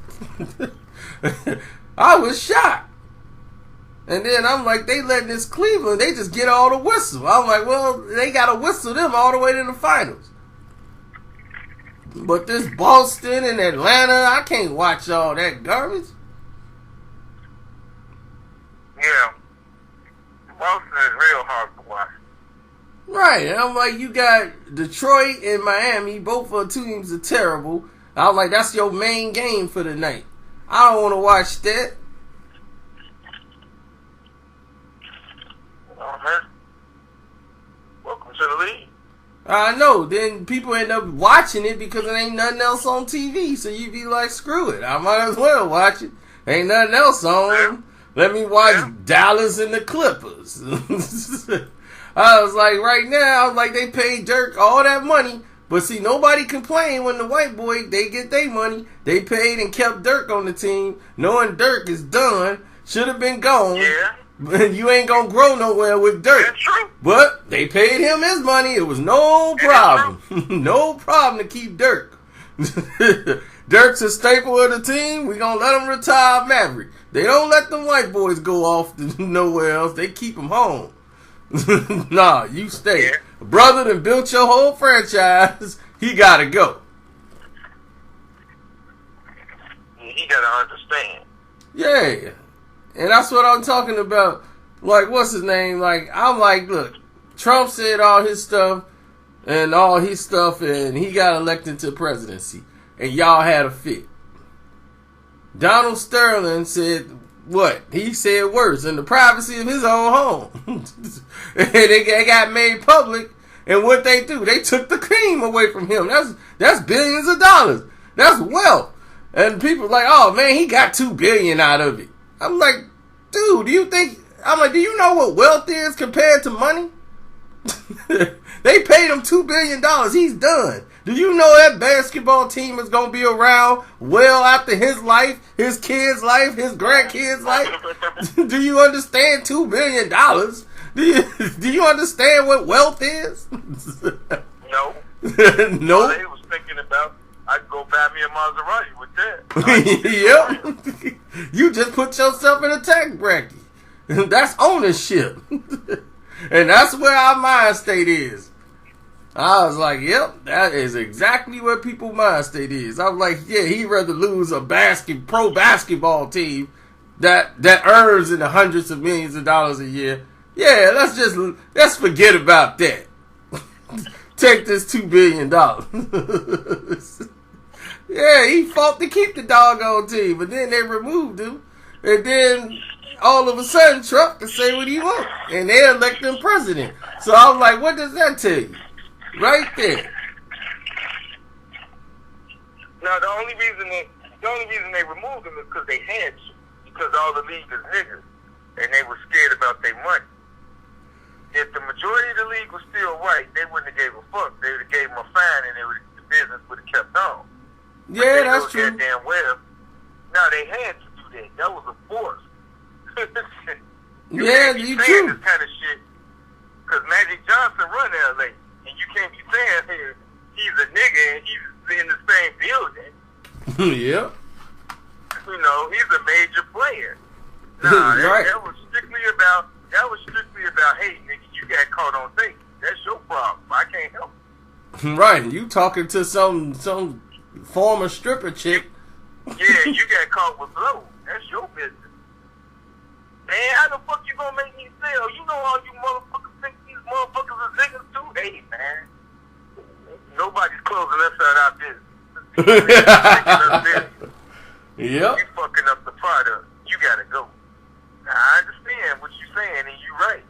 I was shocked. And then I'm like, they letting this Cleveland, they just get all the whistle. I'm like, well, they got to whistle them all the way to the finals. But this Boston and Atlanta, I can't watch all that garbage. Yeah. Boston is real hard to watch. Right. And I'm like, you got Detroit and Miami. Both of the teams are terrible. I was like, that's your main game for the night. I don't want to watch that. Welcome to the league. I know. Then people end up watching it because there ain't nothing else on TV. So you be like, screw it. I might as well watch it. Ain't nothing else on. Let me watch Dallas and the Clippers. I was like, right now, I was like, they paid Dirk all that money. But see, nobody complained when the white boy, they get their money. They paid and kept Dirk on the team, knowing Dirk is done. Should have been gone. Yeah. You ain't gonna grow nowhere with Dirk. That's true. But they paid him his money. It was no problem. No problem to keep Dirk. Dirk's a staple of the team. We gonna let him retire Maverick. They don't let them white boys go off to nowhere else. They keep him home. Nah, you stay. Yeah. Brother that built your whole franchise, he gotta go. He gotta understand. Yeah. And that's what I'm talking about. Like, what's his name? Like, I'm like, look, Trump said all his stuff, and he got elected to presidency. And y'all had a fit. Donald Sterling said what? He said worse in the privacy of his own home. And they got made public. And what they do? They took the cream away from him. That's billions of dollars. That's wealth. And people like, oh man, he got $2 billion out of it. I'm like, dude, do you know what wealth is compared to money? They paid him $2 billion. He's done. Do you know that basketball team is going to be around well after his life, his kids' life, his grandkids' life? Do you understand $2 billion? Do you understand what wealth is? No. No. All they was thinking about, I'd go buy me a Maserati with that. Yep. You just put yourself in a tax bracket. That's ownership. And that's where our mind state is. I was like, yep, that is exactly where people's mind state is. I was like, yeah, he'd rather lose a pro basketball team that earns in the hundreds of millions of dollars a year. Yeah, let's forget about that. Take this $2 billion. Yeah, he fought to keep the doggone team, but then they removed him. And then all of a sudden, Trump can say what he wants, and they elect him president. So I was like, what does that tell you? Right there. Now the only reason they removed him is because they had to, because all the league is niggas, and they were scared about their money. If the majority of the league was still white, they wouldn't have gave a fuck. They would have gave them a fine, and the business would have kept on. Yeah, that's true. Damn well. No, they had to do that. That was a force. Yeah, you true. This kind of shit, because Magic Johnson run LA, and you can't be saying he's a nigga and he's in the same building. Yeah. You know, he's a major player. Nah, right. that was strictly about, hey, nigga, you got caught on tape. That's your problem. I can't help it. Right, you talking to some former stripper chick. Yeah, you got caught with blow. That's your business. Man, how the fuck you gonna make me sell? You know all you motherfuckers think these motherfuckers are niggas too? Hey, man. Nobody's closing us out our business. Yep. You fucking up the product. You gotta go. Now, I understand what you're saying, and you're right.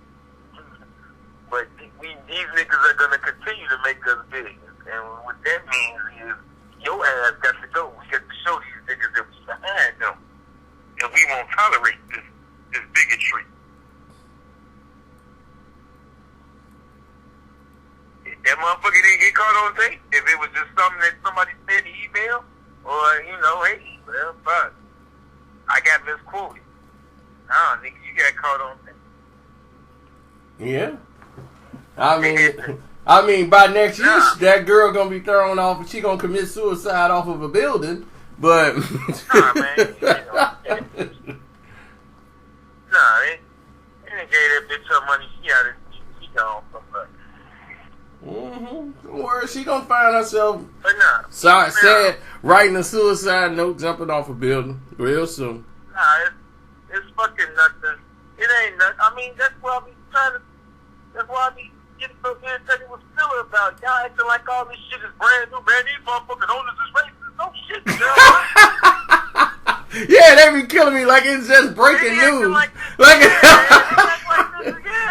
But these niggas are gonna continue to make us big. And what that means is your ass got to go. We got to show these niggas that we behind them. And we won't tolerate this bigotry. If that motherfucker didn't get caught on tape, if it was just something that somebody said in the email, or, hey, well, fuck, I got misquoted. Nah, nigga, you got caught on tape. Yeah. I mean, by next year, that girl gonna be thrown off, and she gonna commit suicide off of a building. But nah, man, they gave that bitch her money. She gone. Don't worry, she gonna find herself. But nah, sad, writing a suicide note, jumping off a building real soon. Nah, it's fucking nothing. It ain't nothing. I mean, that's why I be getting so irritated with Philly about. Y'all acting like all this shit is brand new, man. These motherfucking owners is racist. No shit, yeah, they be killing me like it's just breaking news.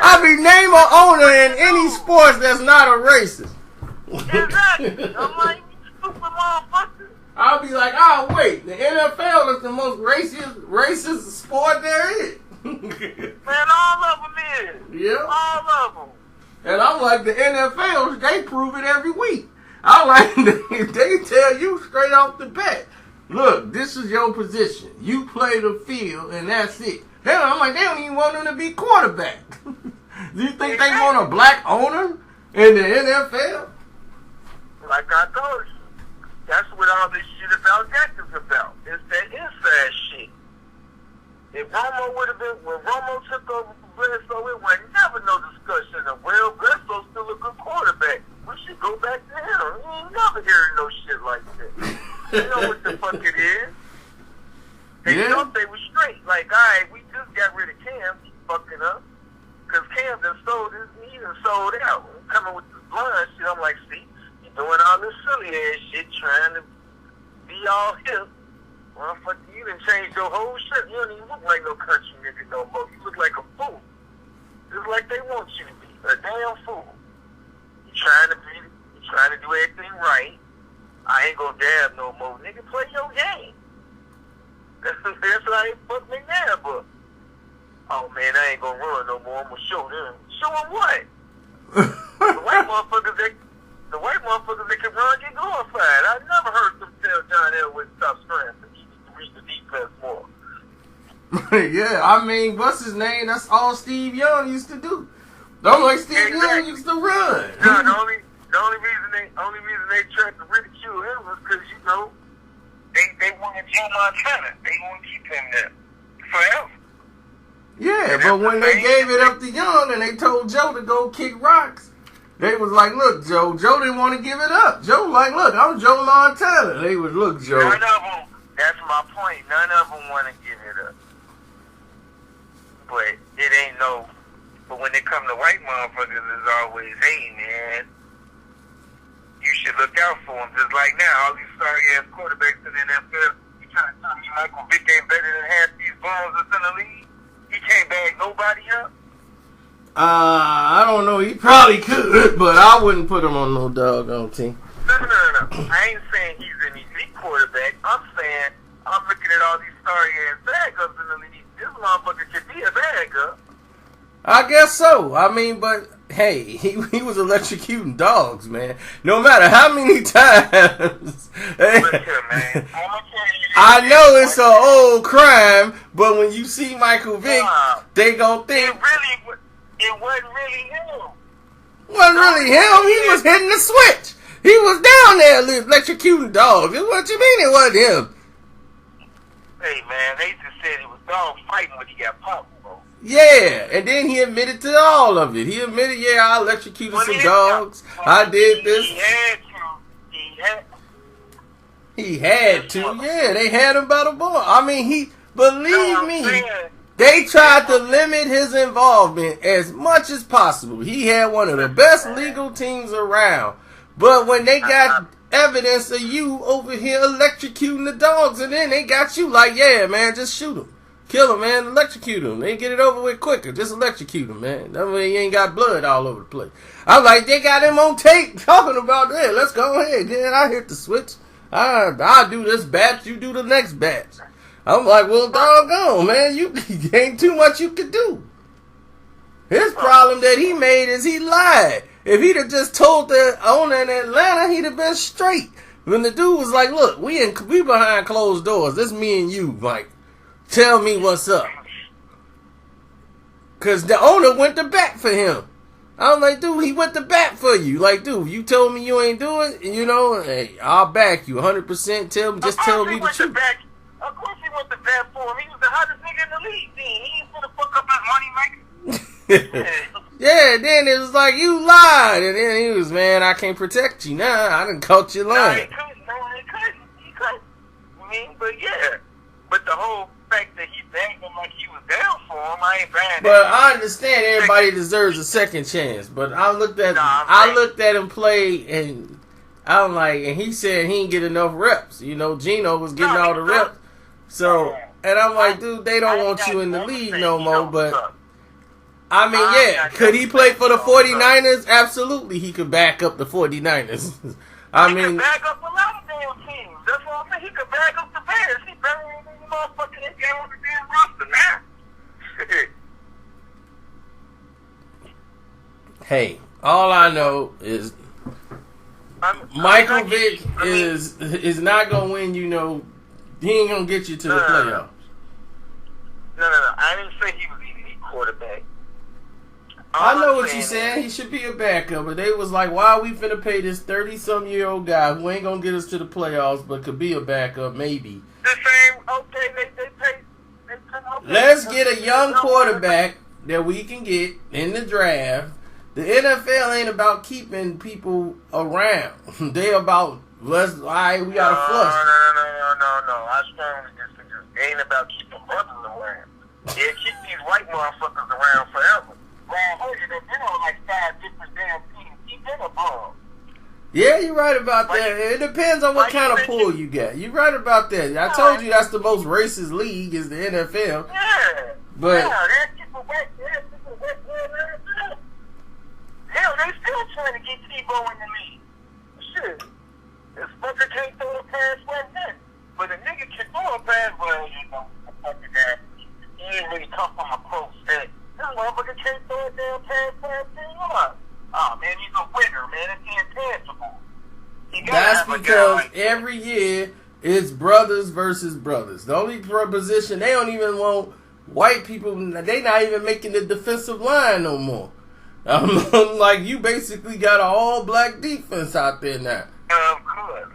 I be name an owner in any sports that's not a racist. Exactly. I'm like, you stupid motherfucker. I'll be like, oh wait, the NFL is the most racist sport there is. Man, all of them is. Yeah. All of them. And I'm like, the NFL, they prove it every week. I'm like, they tell you straight off the bat, look, this is your position. You play the field, and that's it. Hell, I'm like, they don't even want him to be quarterback. Do you think they want a black owner in the NFL? Like I told you, that's what all this shit about Dak is about. It's that inside shit. If Romo would have been, when Romo took over for Bledsoe, it was never no discussion of, well, Bledsoe's still a good quarterback. We should go back to him. You ain't never hearing no shit like that. You know what the fuck it is? They thought they were straight. Like, all right, we just got rid of Cam. He's fucking up. Because Cam done sold his, he done sold out. Coming with this blind shit, I'm like, see, you doing all this silly ass shit, trying to be all hip. Motherfucker, you done changed your whole shit. You don't even look like no country nigga no more. You look like a fool. Just like they want you to be. A damn fool. You trying to do everything right. I ain't gonna dab no more. Nigga, play your game. That's why they fuck me now, but oh man, I ain't gonna run no more. I'm gonna show them. Show them what? the white motherfuckers that can run get glorified. I never heard them tell John Elway to stop scrambling. He needs to reach the defense more. Yeah, I mean, what's his name? That's all Steve Young used to do. Don't like Steve Young used to run. No, the only reason they tried to ridicule him was because, you know, they wanted Joe Montana. They want to keep him there forever. Yeah, but when they gave it up to Young and they told Joe to go kick rocks, they was like, look, Joe didn't want to give it up. Joe like, look, I'm Joe Montana. They was, look, Joe. None of them, that's my point. None of them want to give it up. But it ain't no, but when they come to white motherfuckers, it's always, hey, man, you should look out for them. Just like now, all these sorry-ass quarterbacks in the NFL, you trying to tell me Michael Vick ain't better than half these bums that's in the league? He can't bag nobody up? I don't know. He probably could, but I wouldn't put him on no doggone team. No. I ain't saying he's an elite quarterback. I'm saying I'm looking at all these sorry-ass bag-ups in the league. This motherfucker could be a bag-up. I guess so. I mean, but hey, he was electrocuting dogs, man. No matter how many times. Listen, man. I know it's an old crime, but when you see Michael Vick, they gon' think it wasn't really him. Wasn't really him. He was hitting the switch. He was down there electrocuting dogs. What you mean it wasn't him? Hey man, they just said it was dog fighting when he got popped, bro. Yeah, and then he admitted to all of it. He admitted, yeah, I electrocuted some dogs. I did this. He had to. Yeah, they had him by the ball. I mean, believe me, they tried to limit his involvement as much as possible. He had one of the best legal teams around. But when they got evidence of you over here electrocuting the dogs, and then they got you like, yeah, man, just shoot him. Kill him, man. Electrocute him. They get it over with quicker. Just electrocute him, man. That way he ain't got blood all over the place. I'm like, they got him on tape talking about that. Let's go ahead. Then I hit the switch. I'll do this batch. You do the next batch. I'm like, well, doggone, man. You ain't too much you could do. His problem that he made is he lied. If he'd have just told the owner in Atlanta, he'd have been straight. When the dude was like, look, we behind closed doors. This me and you, Mike. Tell me what's up. Because the owner went to bat for him. I'm like, dude, he went to bat for you. Like, dude, you told me you ain't do it, you know, hey, I'll back you 100%. Just tell me the truth. Of course he went to bat for him. He was the hottest nigga in the league. He ain't gonna fuck up his money maker. Yeah, then it was like, you lied. And then he was, man, I can't protect you. Nah, I done caught you lying. No, he couldn't. I mean, but yeah. But the whole fact fact that he banged him like he was down for him, I ain't buying But that. I understand everybody deserves a second chance. But I looked at him play, and I'm like, and he said he didn't get enough reps. You know, Gino was getting all the reps. So, and I'm like, dude, they don't want you in the league no more. But I mean, yeah, could he play for the 49ers? Absolutely, he could back up the 49ers. I mean, he could back up a lot of damn teams. That's what I'm saying. He could back up the Bears. He better than the motherfucking that guy on the damn roster now. Hey, all I know is Michael Vick is not gonna win. You know, he ain't gonna get you to the playoffs. No. I didn't say he was an elite quarterback. I know what you're saying. He should be a backup. But they was like, why are we finna pay this 30-some-year-old guy who ain't gonna get us to the playoffs but could be a backup, maybe. The same, okay, they pay. Let's get a young quarterback that we can get in the draft. The NFL ain't about keeping people around. They about, we gotta flush. No. I strongly disagree. It ain't about keeping brothers around. Yeah, keep these white motherfuckers around forever. Well, they've been on like 5 different damn teams. He been a bum. Yeah, you're right about that. It depends on what kind of pool you got. You're right about that. I told you that's the most racist league is the NFL. Yeah. But there's people back there. Hell, they still trying to get Tebow in the league. Shit. This fucker can't throw a pass right then. But a nigga can throw a pass, well, you know, the fucking guy. He ain't really come from a pro set. This motherfucker can't throw a damn pass past 10 yards. Oh, man, he's a winner, man. It's intangible. That's because every year it's brothers versus brothers. The only position, they don't even want white people. They not even making the defensive line no more. Like, you basically got an all-black defense out there now.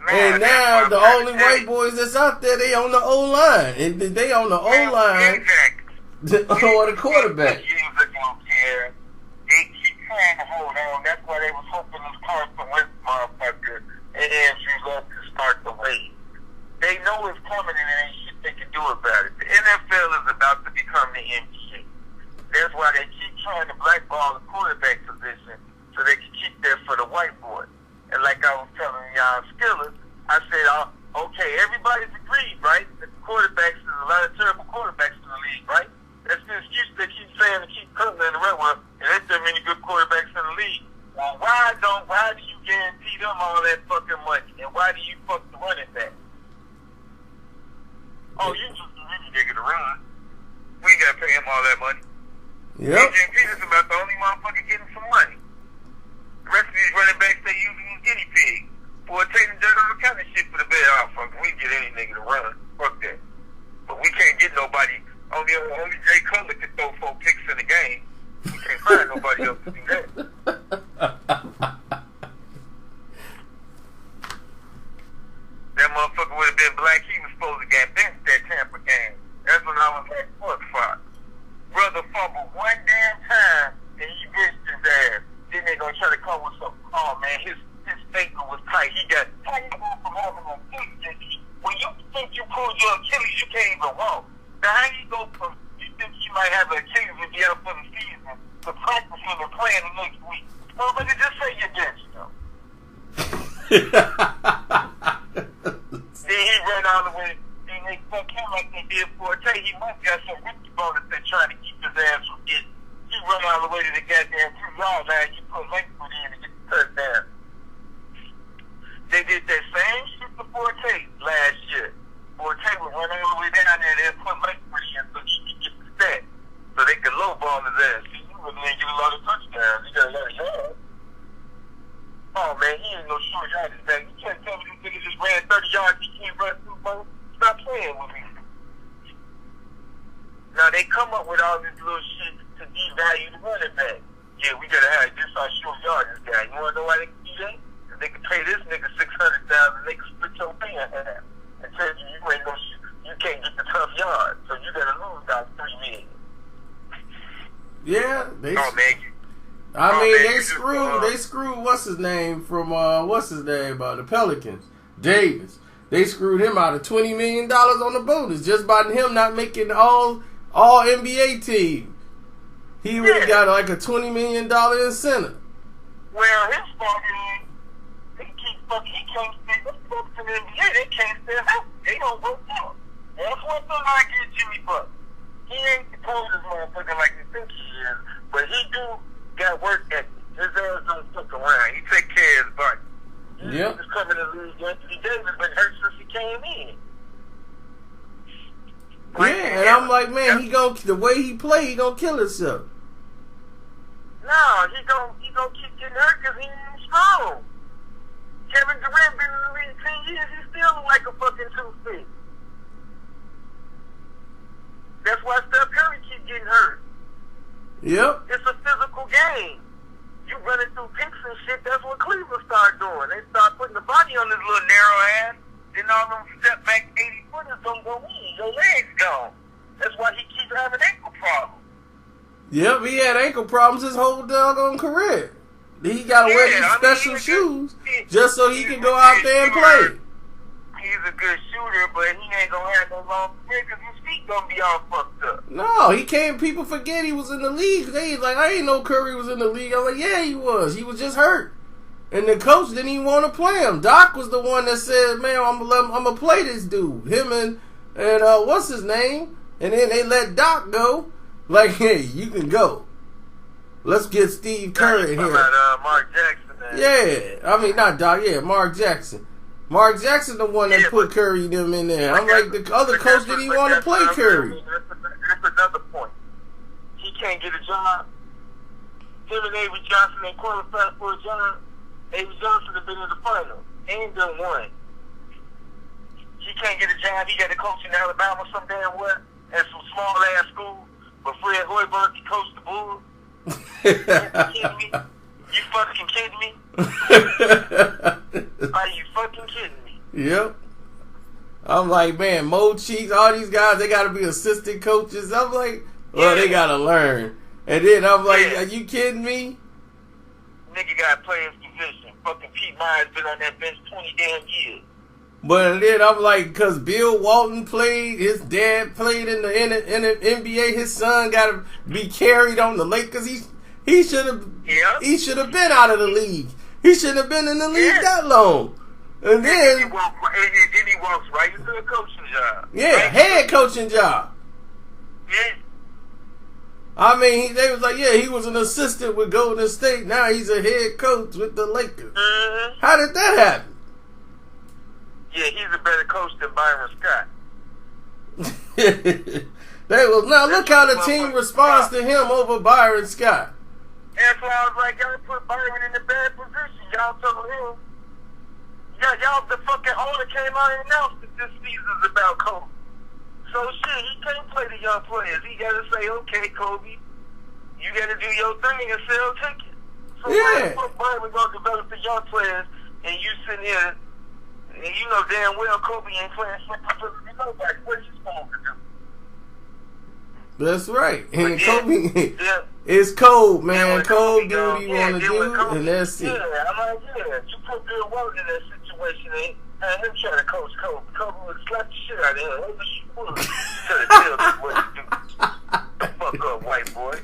And now the only white boys that's out there, they on the O-line. And they on the O-line or the quarterback. They keep trying to hold on. That's why they was hoping this Carson Wentz motherfucker and Andrew Luck to start the wave. They know it's coming and there ain't shit they can do about it. The NFL is about to become the NBA. That's why they keep trying to blackball the quarterback position so they can keep that for the white boy. And like I was telling y'all Skillers, I said, okay, everybody's agreed, right? That the quarterbacks, there's a lot of terrible quarterbacks in the league, right? That's the excuse they keep saying to keep cutting in the red one, and there's so many good quarterbacks in the league. Well, why do you guarantee them all that fucking money? And why do you fuck the running back? Oh, you just a really nigga to run. We ain't gotta pay him all that money. Yep. Adrian Peterson about the only motherfucker getting some money. The rest of these running backs they using as guinea pigs. Boy, taking dirt on the kind of shit for the bed. Oh, fuck, we can get any nigga to run. Fuck that. But we can't get nobody. Only Jay Cutler can throw 4 picks in the game. We can't find nobody else to do that. That motherfucker would have been black. He was supposed to get benched that Tampa game. That's when I was like, fuck. Brother fumbled one damn time and he benched his ass. Then they gonna try to come with some, oh man, his ankle was tight. He got, how you go from having a Achilles? When you think you pulled your Achilles, you can't even walk. Now how you go from, you think you might have an Achilles and be out for the season to practicing and playing the next week? Motherfucker, just say you're benched, though. Then he ran all the way. Then they fuck him like they did Forte. He must got some rookie bonus they're trying to keep his ass from getting. He run all the way to the goddamn 2 yard line. You put Lakewood in to get the touchdown. They did that same shit to Forte last year. Forte would run all the way down there and put Lakewood in so he could get the stat. So they could lowball his ass. See, you really ain't get a lot of touchdowns. You got a lot of yards. Oh man, he ain't no short yardage back. You can't tell me this nigga just ran 30 yards. He can't run 2 balls. Stop playing with me. Now they come up with all this little shit to devalue the running back. Yeah, we gotta have this our short yardage guy. You wanna know why they can do that? Because they can pay this nigga $600,000. They can split your pay in half and tell you ain't no shit. You can't get the tough yards, so you gotta lose about $3 million. Yeah, they. Oh man. They screwed what's his name from the Pelicans, Davis. They screwed him out of $20 million on the bonus just by him not making the all NBA team. He would have got like a $20 million incentive. Well, his fault is he can't stay. The folks in the NBA, they can't stay out. They don't work out. That's one thing I get Jimmy Buck. He ain't the coldest motherfucker like you think he is, but he do got work ethic. His ass don't fuck around. He take care of his body. Yep. He's coming to lose. Anthony Davis been hurt since he came in. Yeah, and I'm like, man, the way he play, he gonna kill himself. No, he gonna keep getting hurt because he ain't strong. Kevin Durant been in the league 10 years. He still look like a fucking 2 feet. That's why Steph Curry keep getting hurt. Yep. It's a physical game. You running through picks and shit. That's what Cleveland started doing. They start putting the body on this little narrow ass. Then all them step back 80-footers don't go in. Your legs gone. That's why he keeps having ankle problems. Yep, he had ankle problems his whole doggone career. He got to wear these special shoes just so he can go out there and play. He's a good shooter, but he ain't gonna have no long career because his feet gonna be all fucked up. No, he can't. People forget he was in the league. They like, I ain't know Curry was in the league. I'm like, yeah, he was. He was just hurt, and the coach didn't even want to play him. Doc was the one that said, "Man, I'm gonna play this dude." Him and what's his name? And then they let Doc go. Like, hey, you can go. Let's get Steve Kerr in here. Mark Jackson. Yeah, I mean not Doc. Yeah, Mark Jackson. Mark Jackson the one that put Curry them in there. I'm like, the other coach didn't even want to play Curry. That's another point. He can't get a job. Him and Avery Johnson ain't qualified for a job. Avery Johnson has been in the finals and done one. He can't get a job. He got to coach in Alabama some damn well at some small ass school. But Fred Hoiberg, he coached the Bulls. You fucking kidding me? Are you fucking kidding me? Yep. I'm like, man, Mo Cheeks, all these guys, they got to be assistant coaches. I'm like, well, they got to learn. And then I'm like, are you kidding me? Nigga got to play his position. Fucking Pete Myers been on that bench 20 damn years. But then I'm like, because Bill Walton played, his dad played in the NBA, his son got to be carried on the Lakers. He should have been out of the league. He shouldn't have been in the league that long. And then he walks right into a coaching job. Yeah, right? Head coaching job. Yeah. I mean, they was like, yeah, he was an assistant with Golden State. Now he's a head coach with the Lakers. Mm-hmm. How did that happen? Yeah, he's a better coach than Byron Scott. Now look how the team responds to him over Byron Scott. That's why I was like, y'all put Byron in a bad position. Y'all told him. Yeah, y'all, the fucking owner came out and announced that this season's about Kobe. So shit, he can't play the young players. He gotta say, okay, Kobe, you gotta do your thing and sell tickets. So why the fuck Byron gonna develop the young players and you sitting here and you know damn well Kobe ain't playing for nobody. What are you supposed to do? That's right. And Kobe, it's cold, man. Kobe do what he want to do, and that's it. Yeah, I'm like, you put Bill Walton in that situation, and him trying to coach Kobe. Kobe would slap the shit out of him. What was you put him? Tell him what to do. Fuck up, white boy.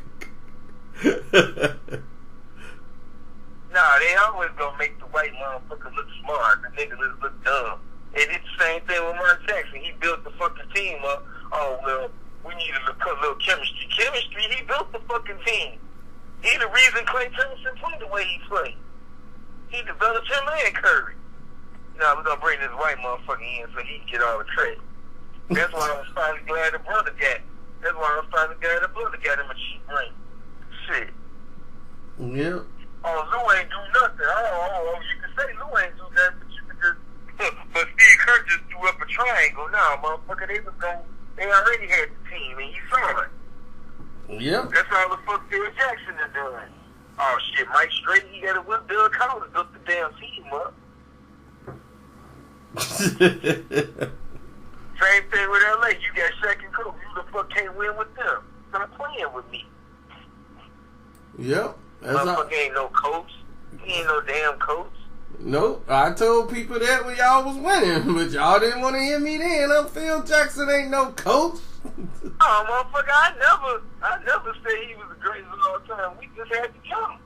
Nah, they always gonna make the white motherfucker look smart. The nigga look dumb. And it's the same thing with Mark Jackson. He built the fucking team up. Oh, well, we need a little chemistry. Chemistry, he built the fucking team. He the reason Klay Thompson played the way he played. He developed him and Curry. Now we're gonna bring this white motherfucker in so he can get all the credit. That's why I was finally glad the brother got. That's why I was finally glad the brother got him a cheap ring. Shit. Yeah. Oh, Lou ain't do nothing. Oh, you can say Lou ain't do nothing, but you can just. But Steve Kerr just threw up a triangle. Nah, motherfucker, they already had the team, and you saw it. Yeah. That's all the fuck Bill Jackson is doing. Oh shit, Mike Straight, he got to whip Bill Collins up the damn team up. Same thing with LA. You got Shaq and Kobe. You the fuck can't win with them. Stop playing with me. Yep. Motherfucker ain't no coach. He ain't no damn coach. Nope. I told people that when y'all was winning, but y'all didn't want to hear me then. Phil Jackson ain't no coach. Oh, motherfucker, I never said he was the greatest of all time. We just had to kill him.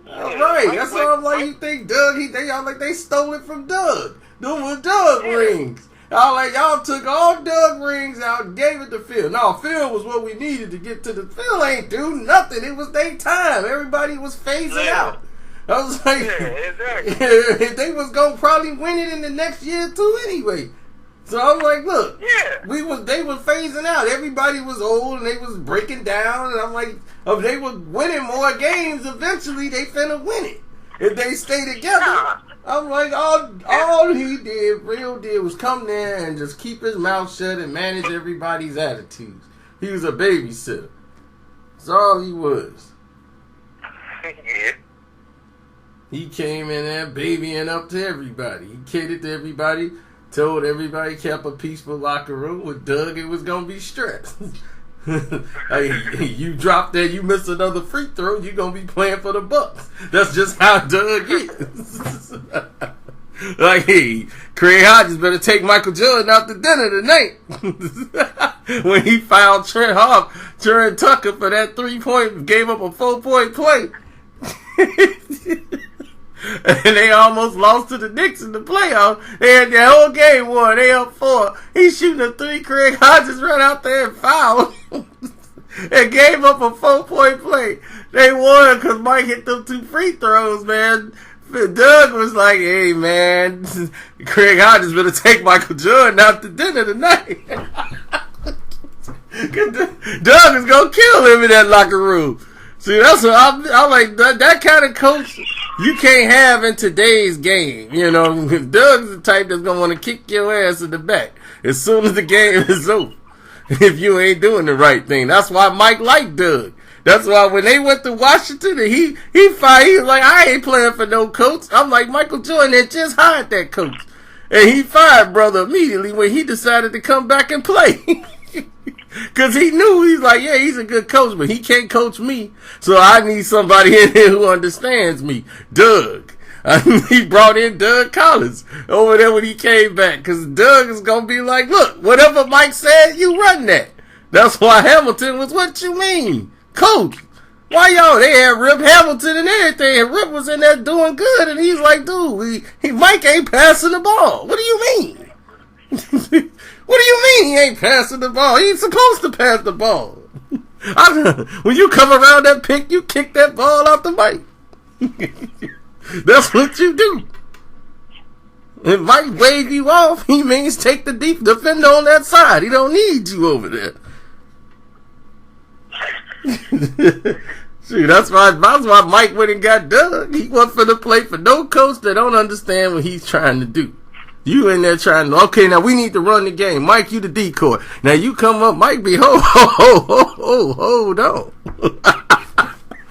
All right, that's why I'm like, you think Doug, y'all like they stole it from Doug. Them were Doug rings. Y'all like, y'all took all Doug rings out and gave it to Phil. No, Phil was what we needed to get to the, Phil ain't do nothing. It was their time. Everybody was phasing out. I was like, exactly. they was gonna probably win it in the next year too anyway. So I was like, look, they was phasing out. Everybody was old and they was breaking down. And I'm like, if they were winning more games, eventually they finna win it. If they stay together, I'm like, all he did, Real did, was come there and just keep his mouth shut and manage everybody's attitudes. He was a babysitter. That's all he was. Yeah. He came in there babying up to everybody. He catered to everybody. Told everybody, kept a peaceful locker room. With Doug, it was going to be stressed. Hey, you drop that, you miss another free throw, you're going to be playing for the Bucks. That's just how Doug is. Like, hey, Craig Hodges better take Michael Jordan out to dinner tonight. When he fouled Trent Tucker for that 3-point, gave up a 4-point play. And they almost lost to the Knicks in the playoffs. They had their whole game won. They up 4. He's shooting a 3. Craig Hodges ran out there and fouled. And gave up a 4-point play. They won because Mike hit them 2 free throws, man. Doug was like, hey, man, Craig Hodges better take Michael Jordan out to dinner tonight. Doug is going to kill him in that locker room. See, that's what I'm like, that kind of coach you can't have in today's game. You know, Doug's the type that's going to want to kick your ass in the back as soon as the game is over if you ain't doing the right thing. That's why Mike liked Doug. That's why when they went to Washington, and he was like, I ain't playing for no coach. I'm like, Michael Jordan had just hired that coach. And he fired brother immediately when he decided to come back and play. Because he knew, he's like, yeah, he's a good coach, but he can't coach me. So I need somebody in here who understands me. Doug. He brought in Doug Collins over there when he came back. Because Doug is going to be like, look, whatever Mike said, you run that. That's why Hamilton was, what you mean? Coach. Why y'all? They had Rip Hamilton and everything. And Rip was in there doing good. And he's like, dude, Mike ain't passing the ball. What do you mean? What do you mean he ain't passing the ball? He ain't supposed to pass the ball. When you come around that pick, you kick that ball out the mic. That's what you do. If Mike wave you off, he means take the deep defender on that side. He don't need you over there. See, that's why Mike went and got Doug. He wasn't finna play for no coach that don't understand what he's trying to do. You in there trying to, okay, now we need to run the game. Mike, you the decoy. Now you come up, Mike be, hold on.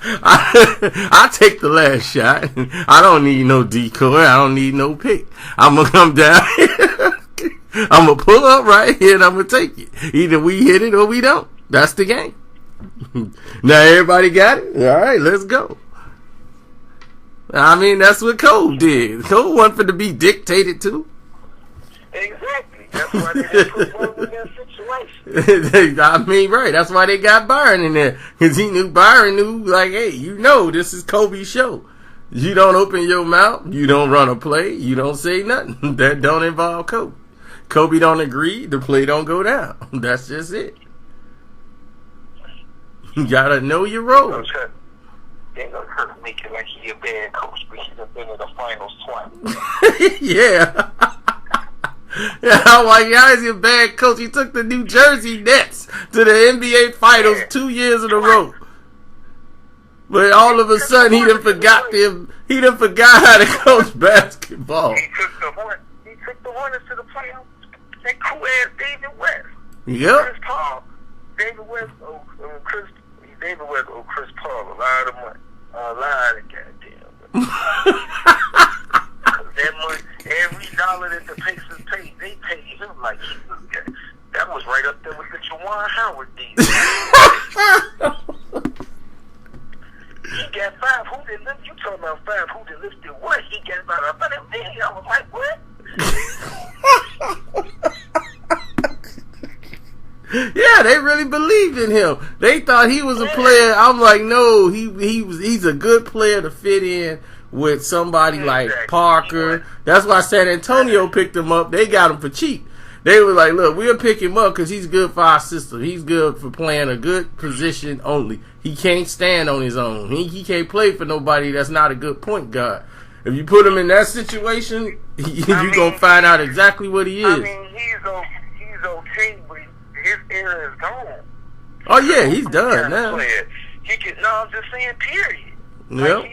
I take the last shot. I don't need no decoy. I don't need no pick. I'm going to come down here. I'm going to pull up right here and I'm going to take it. Either we hit it or we don't. That's the game. Now everybody got it? All right, let's go. I mean, that's what Cole did. Cole wasn't for to be dictated to. Exactly. That's why they had to in that situation. I mean, right. That's why they got Byron in there. Because Byron knew, like, hey, you know this is Kobe's show. You don't open your mouth. You don't run a play. You don't say nothing. That don't involve Kobe. Kobe don't agree. The play don't go down. That's just it. You got to know your role. They're going to make it like he a bad coach, but he's been in the finals twice. Yeah. Yeah, I'm like, how is he a bad coach? He took the New Jersey Nets to the NBA Finals 2 years in a row. But all of a sudden, he done forgot how to coach basketball. He took the Hornets to the playoffs. That cool ass David West. Yep. Chris Paul. David West owed Chris Paul a lot of money. A lot of goddamn money. That money, every dollar that the Pacers paid, they paid him like he was good. That was right up there with the Juwan Howard deal. He got 5. Who did lift? You talking about 5? Who did lifted what? He got about Yeah, they really believed in him. They thought he was a player. I'm like, no, he's a good player to fit in with somebody like Parker. That's why San Antonio picked him up. They got him for cheap. They were like, look, we'll pick him up because he's good for our system. He's good for playing a good position only. He can't stand on his own. He can't play for nobody that's not a good point guard. If you put him in that situation, you're going to find out exactly what he is. I mean, he's okay, but his era is gone. Oh, yeah, he's done now. I'm just saying, period. Yep. Like,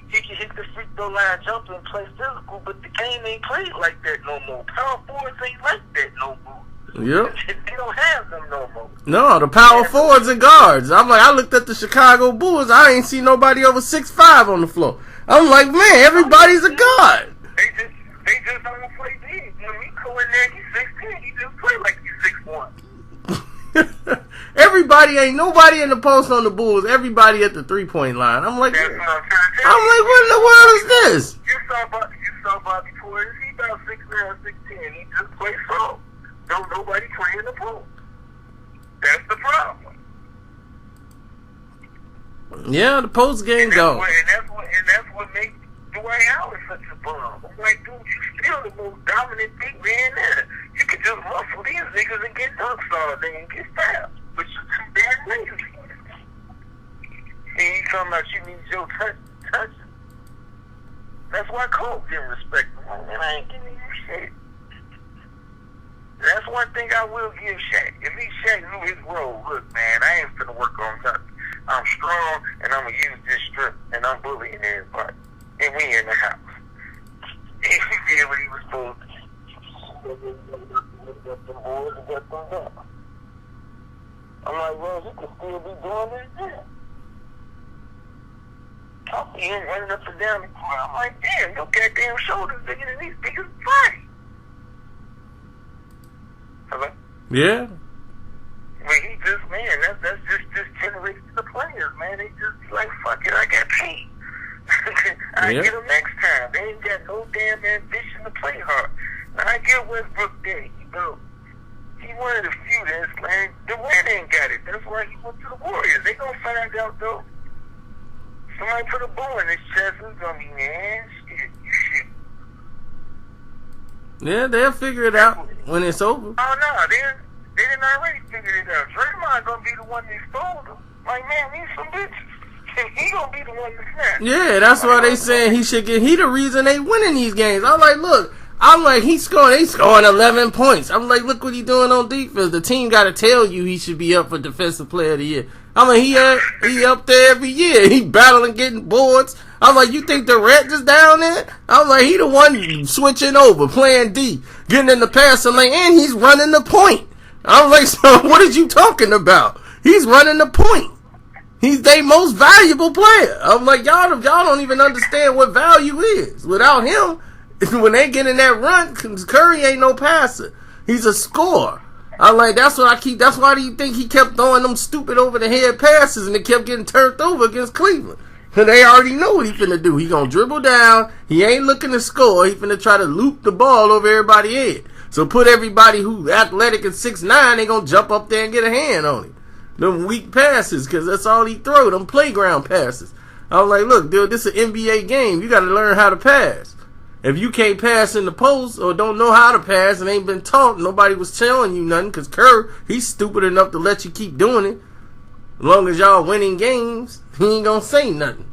he can hit the free throw line, jump and play physical, but the game ain't played like that no more. Power forwards ain't like that no more. Yep. They don't have them no more. No, the power forwards and guards. I'm like, I looked at the Chicago Bulls. I ain't seen nobody over 6'5" on the floor. I'm like, man, everybody's a guard. They just don't play big. When we go in there, he's 16. He just play like he's 6'1". Everybody ain't nobody in the post on the Bulls. Everybody at the 3-point line. I'm like, what in the world is this? You saw Bobby Portis. He about 6'9", 6'10". He just plays slow. Don't nobody play in the post. That's the problem. Yeah, the post game gone. And that's what makes Dwight Howard such a bum. I'm like, dude, you still the most dominant big man there. You can just muscle these niggas and get dunks all day and get fouls. But you're too damn lazy. And you talking about you need your touch. That's why Cole didn't respect him. Man, I ain't giving you shit. That's one thing I will give Shaq. If Shaq knew his role, look, man, I ain't finna work on nothing. I'm strong, and I'm going to use this strip, and I'm bullying everybody. And we in the house. And he did what he was supposed to. I'm like, well, he could still be doing that now. I see him running up and down the court. I'm like, damn, your goddamn shoulders bigger than these niggas' body. Hello? Yeah. Well, he just, man, that's just generation of players, man. They just like, fuck it, I got paid. I get them next time. They ain't got no damn ambition to play hard. Now, I get Westbrook there, you know. He one of the few that's like, Durant ain't got it. That's why he went to the Warriors. They gonna find out, though. Somebody put a ball in his chest, it's gonna be, man, shit, you shit. Yeah, they'll figure it out when it's over. Oh, no, they didn't already figure it out. Draymond gonna be the one that exposed him. Like, man, these some bitches. He gonna be the one to snap. Yeah, that's why they saying he should get. He the reason they winning these games. I'm like, they scoring 11 points. I'm like, look what he doing on defense. The team got to tell you he should be up for Defensive Player of the Year. I'm like, he up there every year. He battling, getting boards. I'm like, you think Durant just down there? I'm like, he the one switching over, playing D, getting in the passing lane, and he's running the point. I'm like, so what are you talking about? He's running the point. He's their most valuable player. I'm like, y'all don't even understand what value is. Without him, when they get in that run, Curry ain't no passer. He's a scorer. I'm like, that's why do you think he kept throwing them stupid over the head passes and it kept getting turned over against Cleveland? Cause they already know what he finna do. He gonna dribble down. He ain't looking to score. He finna try to loop the ball over everybody's head. So put everybody who's athletic and 6'9", they gonna jump up there and get a hand on him. Them weak passes, cause that's all he throw. Them playground passes. I'm like, look, dude, this is an NBA game. You gotta learn how to pass. If you can't pass in the post or don't know how to pass and ain't been taught, nobody was telling you nothing, because Kerr, he's stupid enough to let you keep doing it. As long as y'all winning games, he ain't gonna say nothing.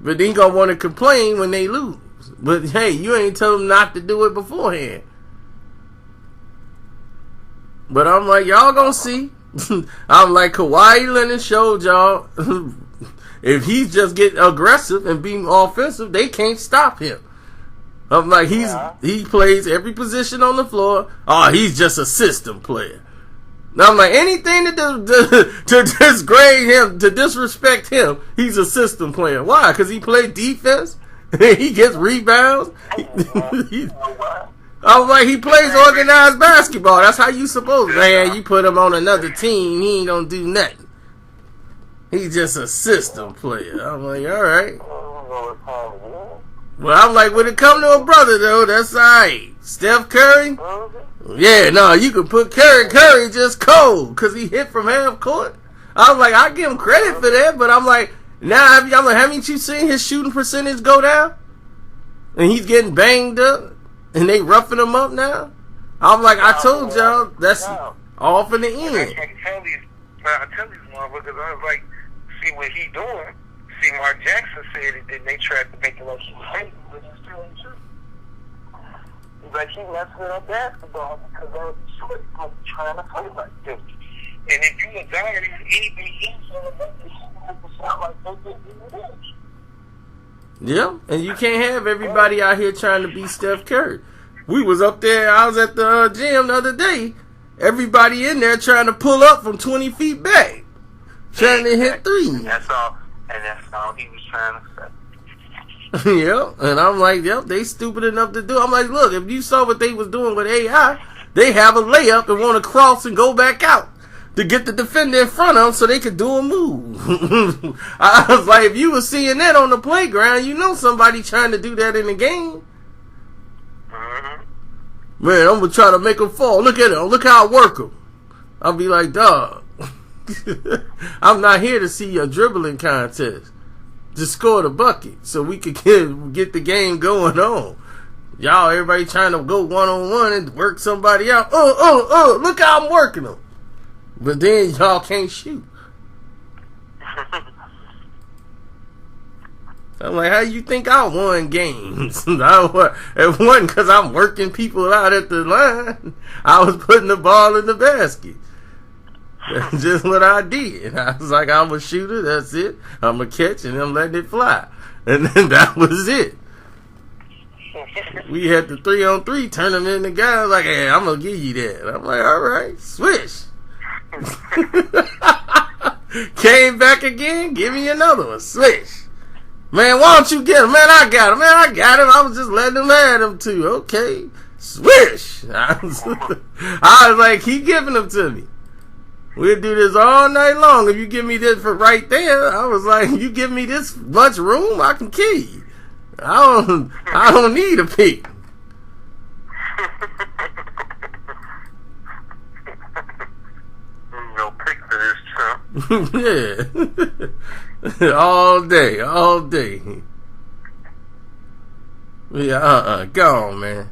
But he gonna want to complain when they lose. But hey, you ain't tell him not to do it beforehand. But I'm like, y'all gonna see. I'm like, Kawhi Leonard showed y'all if he just get aggressive and be offensive, they can't stop him. I'm like, he plays every position on the floor. Oh, he's just a system player. Now I'm like, anything to disgrade him, to disrespect him, he's a system player. Why? Because he played defense. He gets rebounds. I'm like, he plays organized basketball. That's how you supposed. Man, you put him on another team, he ain't gonna do nothing. He's just a system player. I'm like, all right. Well, I'm like, when it come to a brother though, that's all right. Steph Curry, Yeah, no, you could put Curry. Curry just cold because he hit from half court. I was like, I give him credit for that, but I'm like, now I'm like, haven't you seen his shooting percentage go down? And he's getting banged up, and they roughing him up now. I'm like, I told y'all that's all for the end. I tell these motherfuckers, I was like, see what he doing. See, Mark Jackson said it, then they tried to make it like he was hating, but he's still ain't true. He's like, he messed with our basketball because I was short, I'm trying to play like this. And if you a guy that's anything else on the basketball, sound like they did. Yeah, and you can't have everybody out here trying to be Steph Curry. We was up there, I was at the gym the other day. Everybody in there trying to pull up from 20 feet back. Trying to hit threes. And that's all he was trying to say. Yep, and I'm like, yep, they stupid enough to do. I'm like, look, if you saw what they was doing with AI, they have a layup and want to cross and go back out to get the defender in front of them so they could do a move. I was like, if you was seeing that on the playground, you know somebody trying to do that in the game. Mm-hmm. Man, I'm going to try to make them fall. Look at him. Look how I work them. I'll be like, dog. I'm not here to see a dribbling contest. Just score the bucket so we could get the game going on. Y'all, everybody trying to go one-on-one and work somebody out. Look how I'm working them. But then y'all can't shoot. I'm like, how you think I won games? It wasn't because I'm working people out at the line. I was putting the ball in the basket. That's just what I did. I was like, I'm a shooter, that's it. I'm a catch, and I'm letting it fly. And then that was it. We had the 3-on-3 tournament, and the guy was like, hey, I'm going to give you that. I'm like, all right, switch. Came back again, give me another one, switch. Man, why don't you get him? Man, I got him. I was just letting him have him too. Okay, swish. I was like, keep giving them to me. We'll do this all night long. If you give me this for right there, I was like, you give me this much room, I can kill you. I don't need a pick. No pick for Yeah. this, all day. Yeah, go on, man.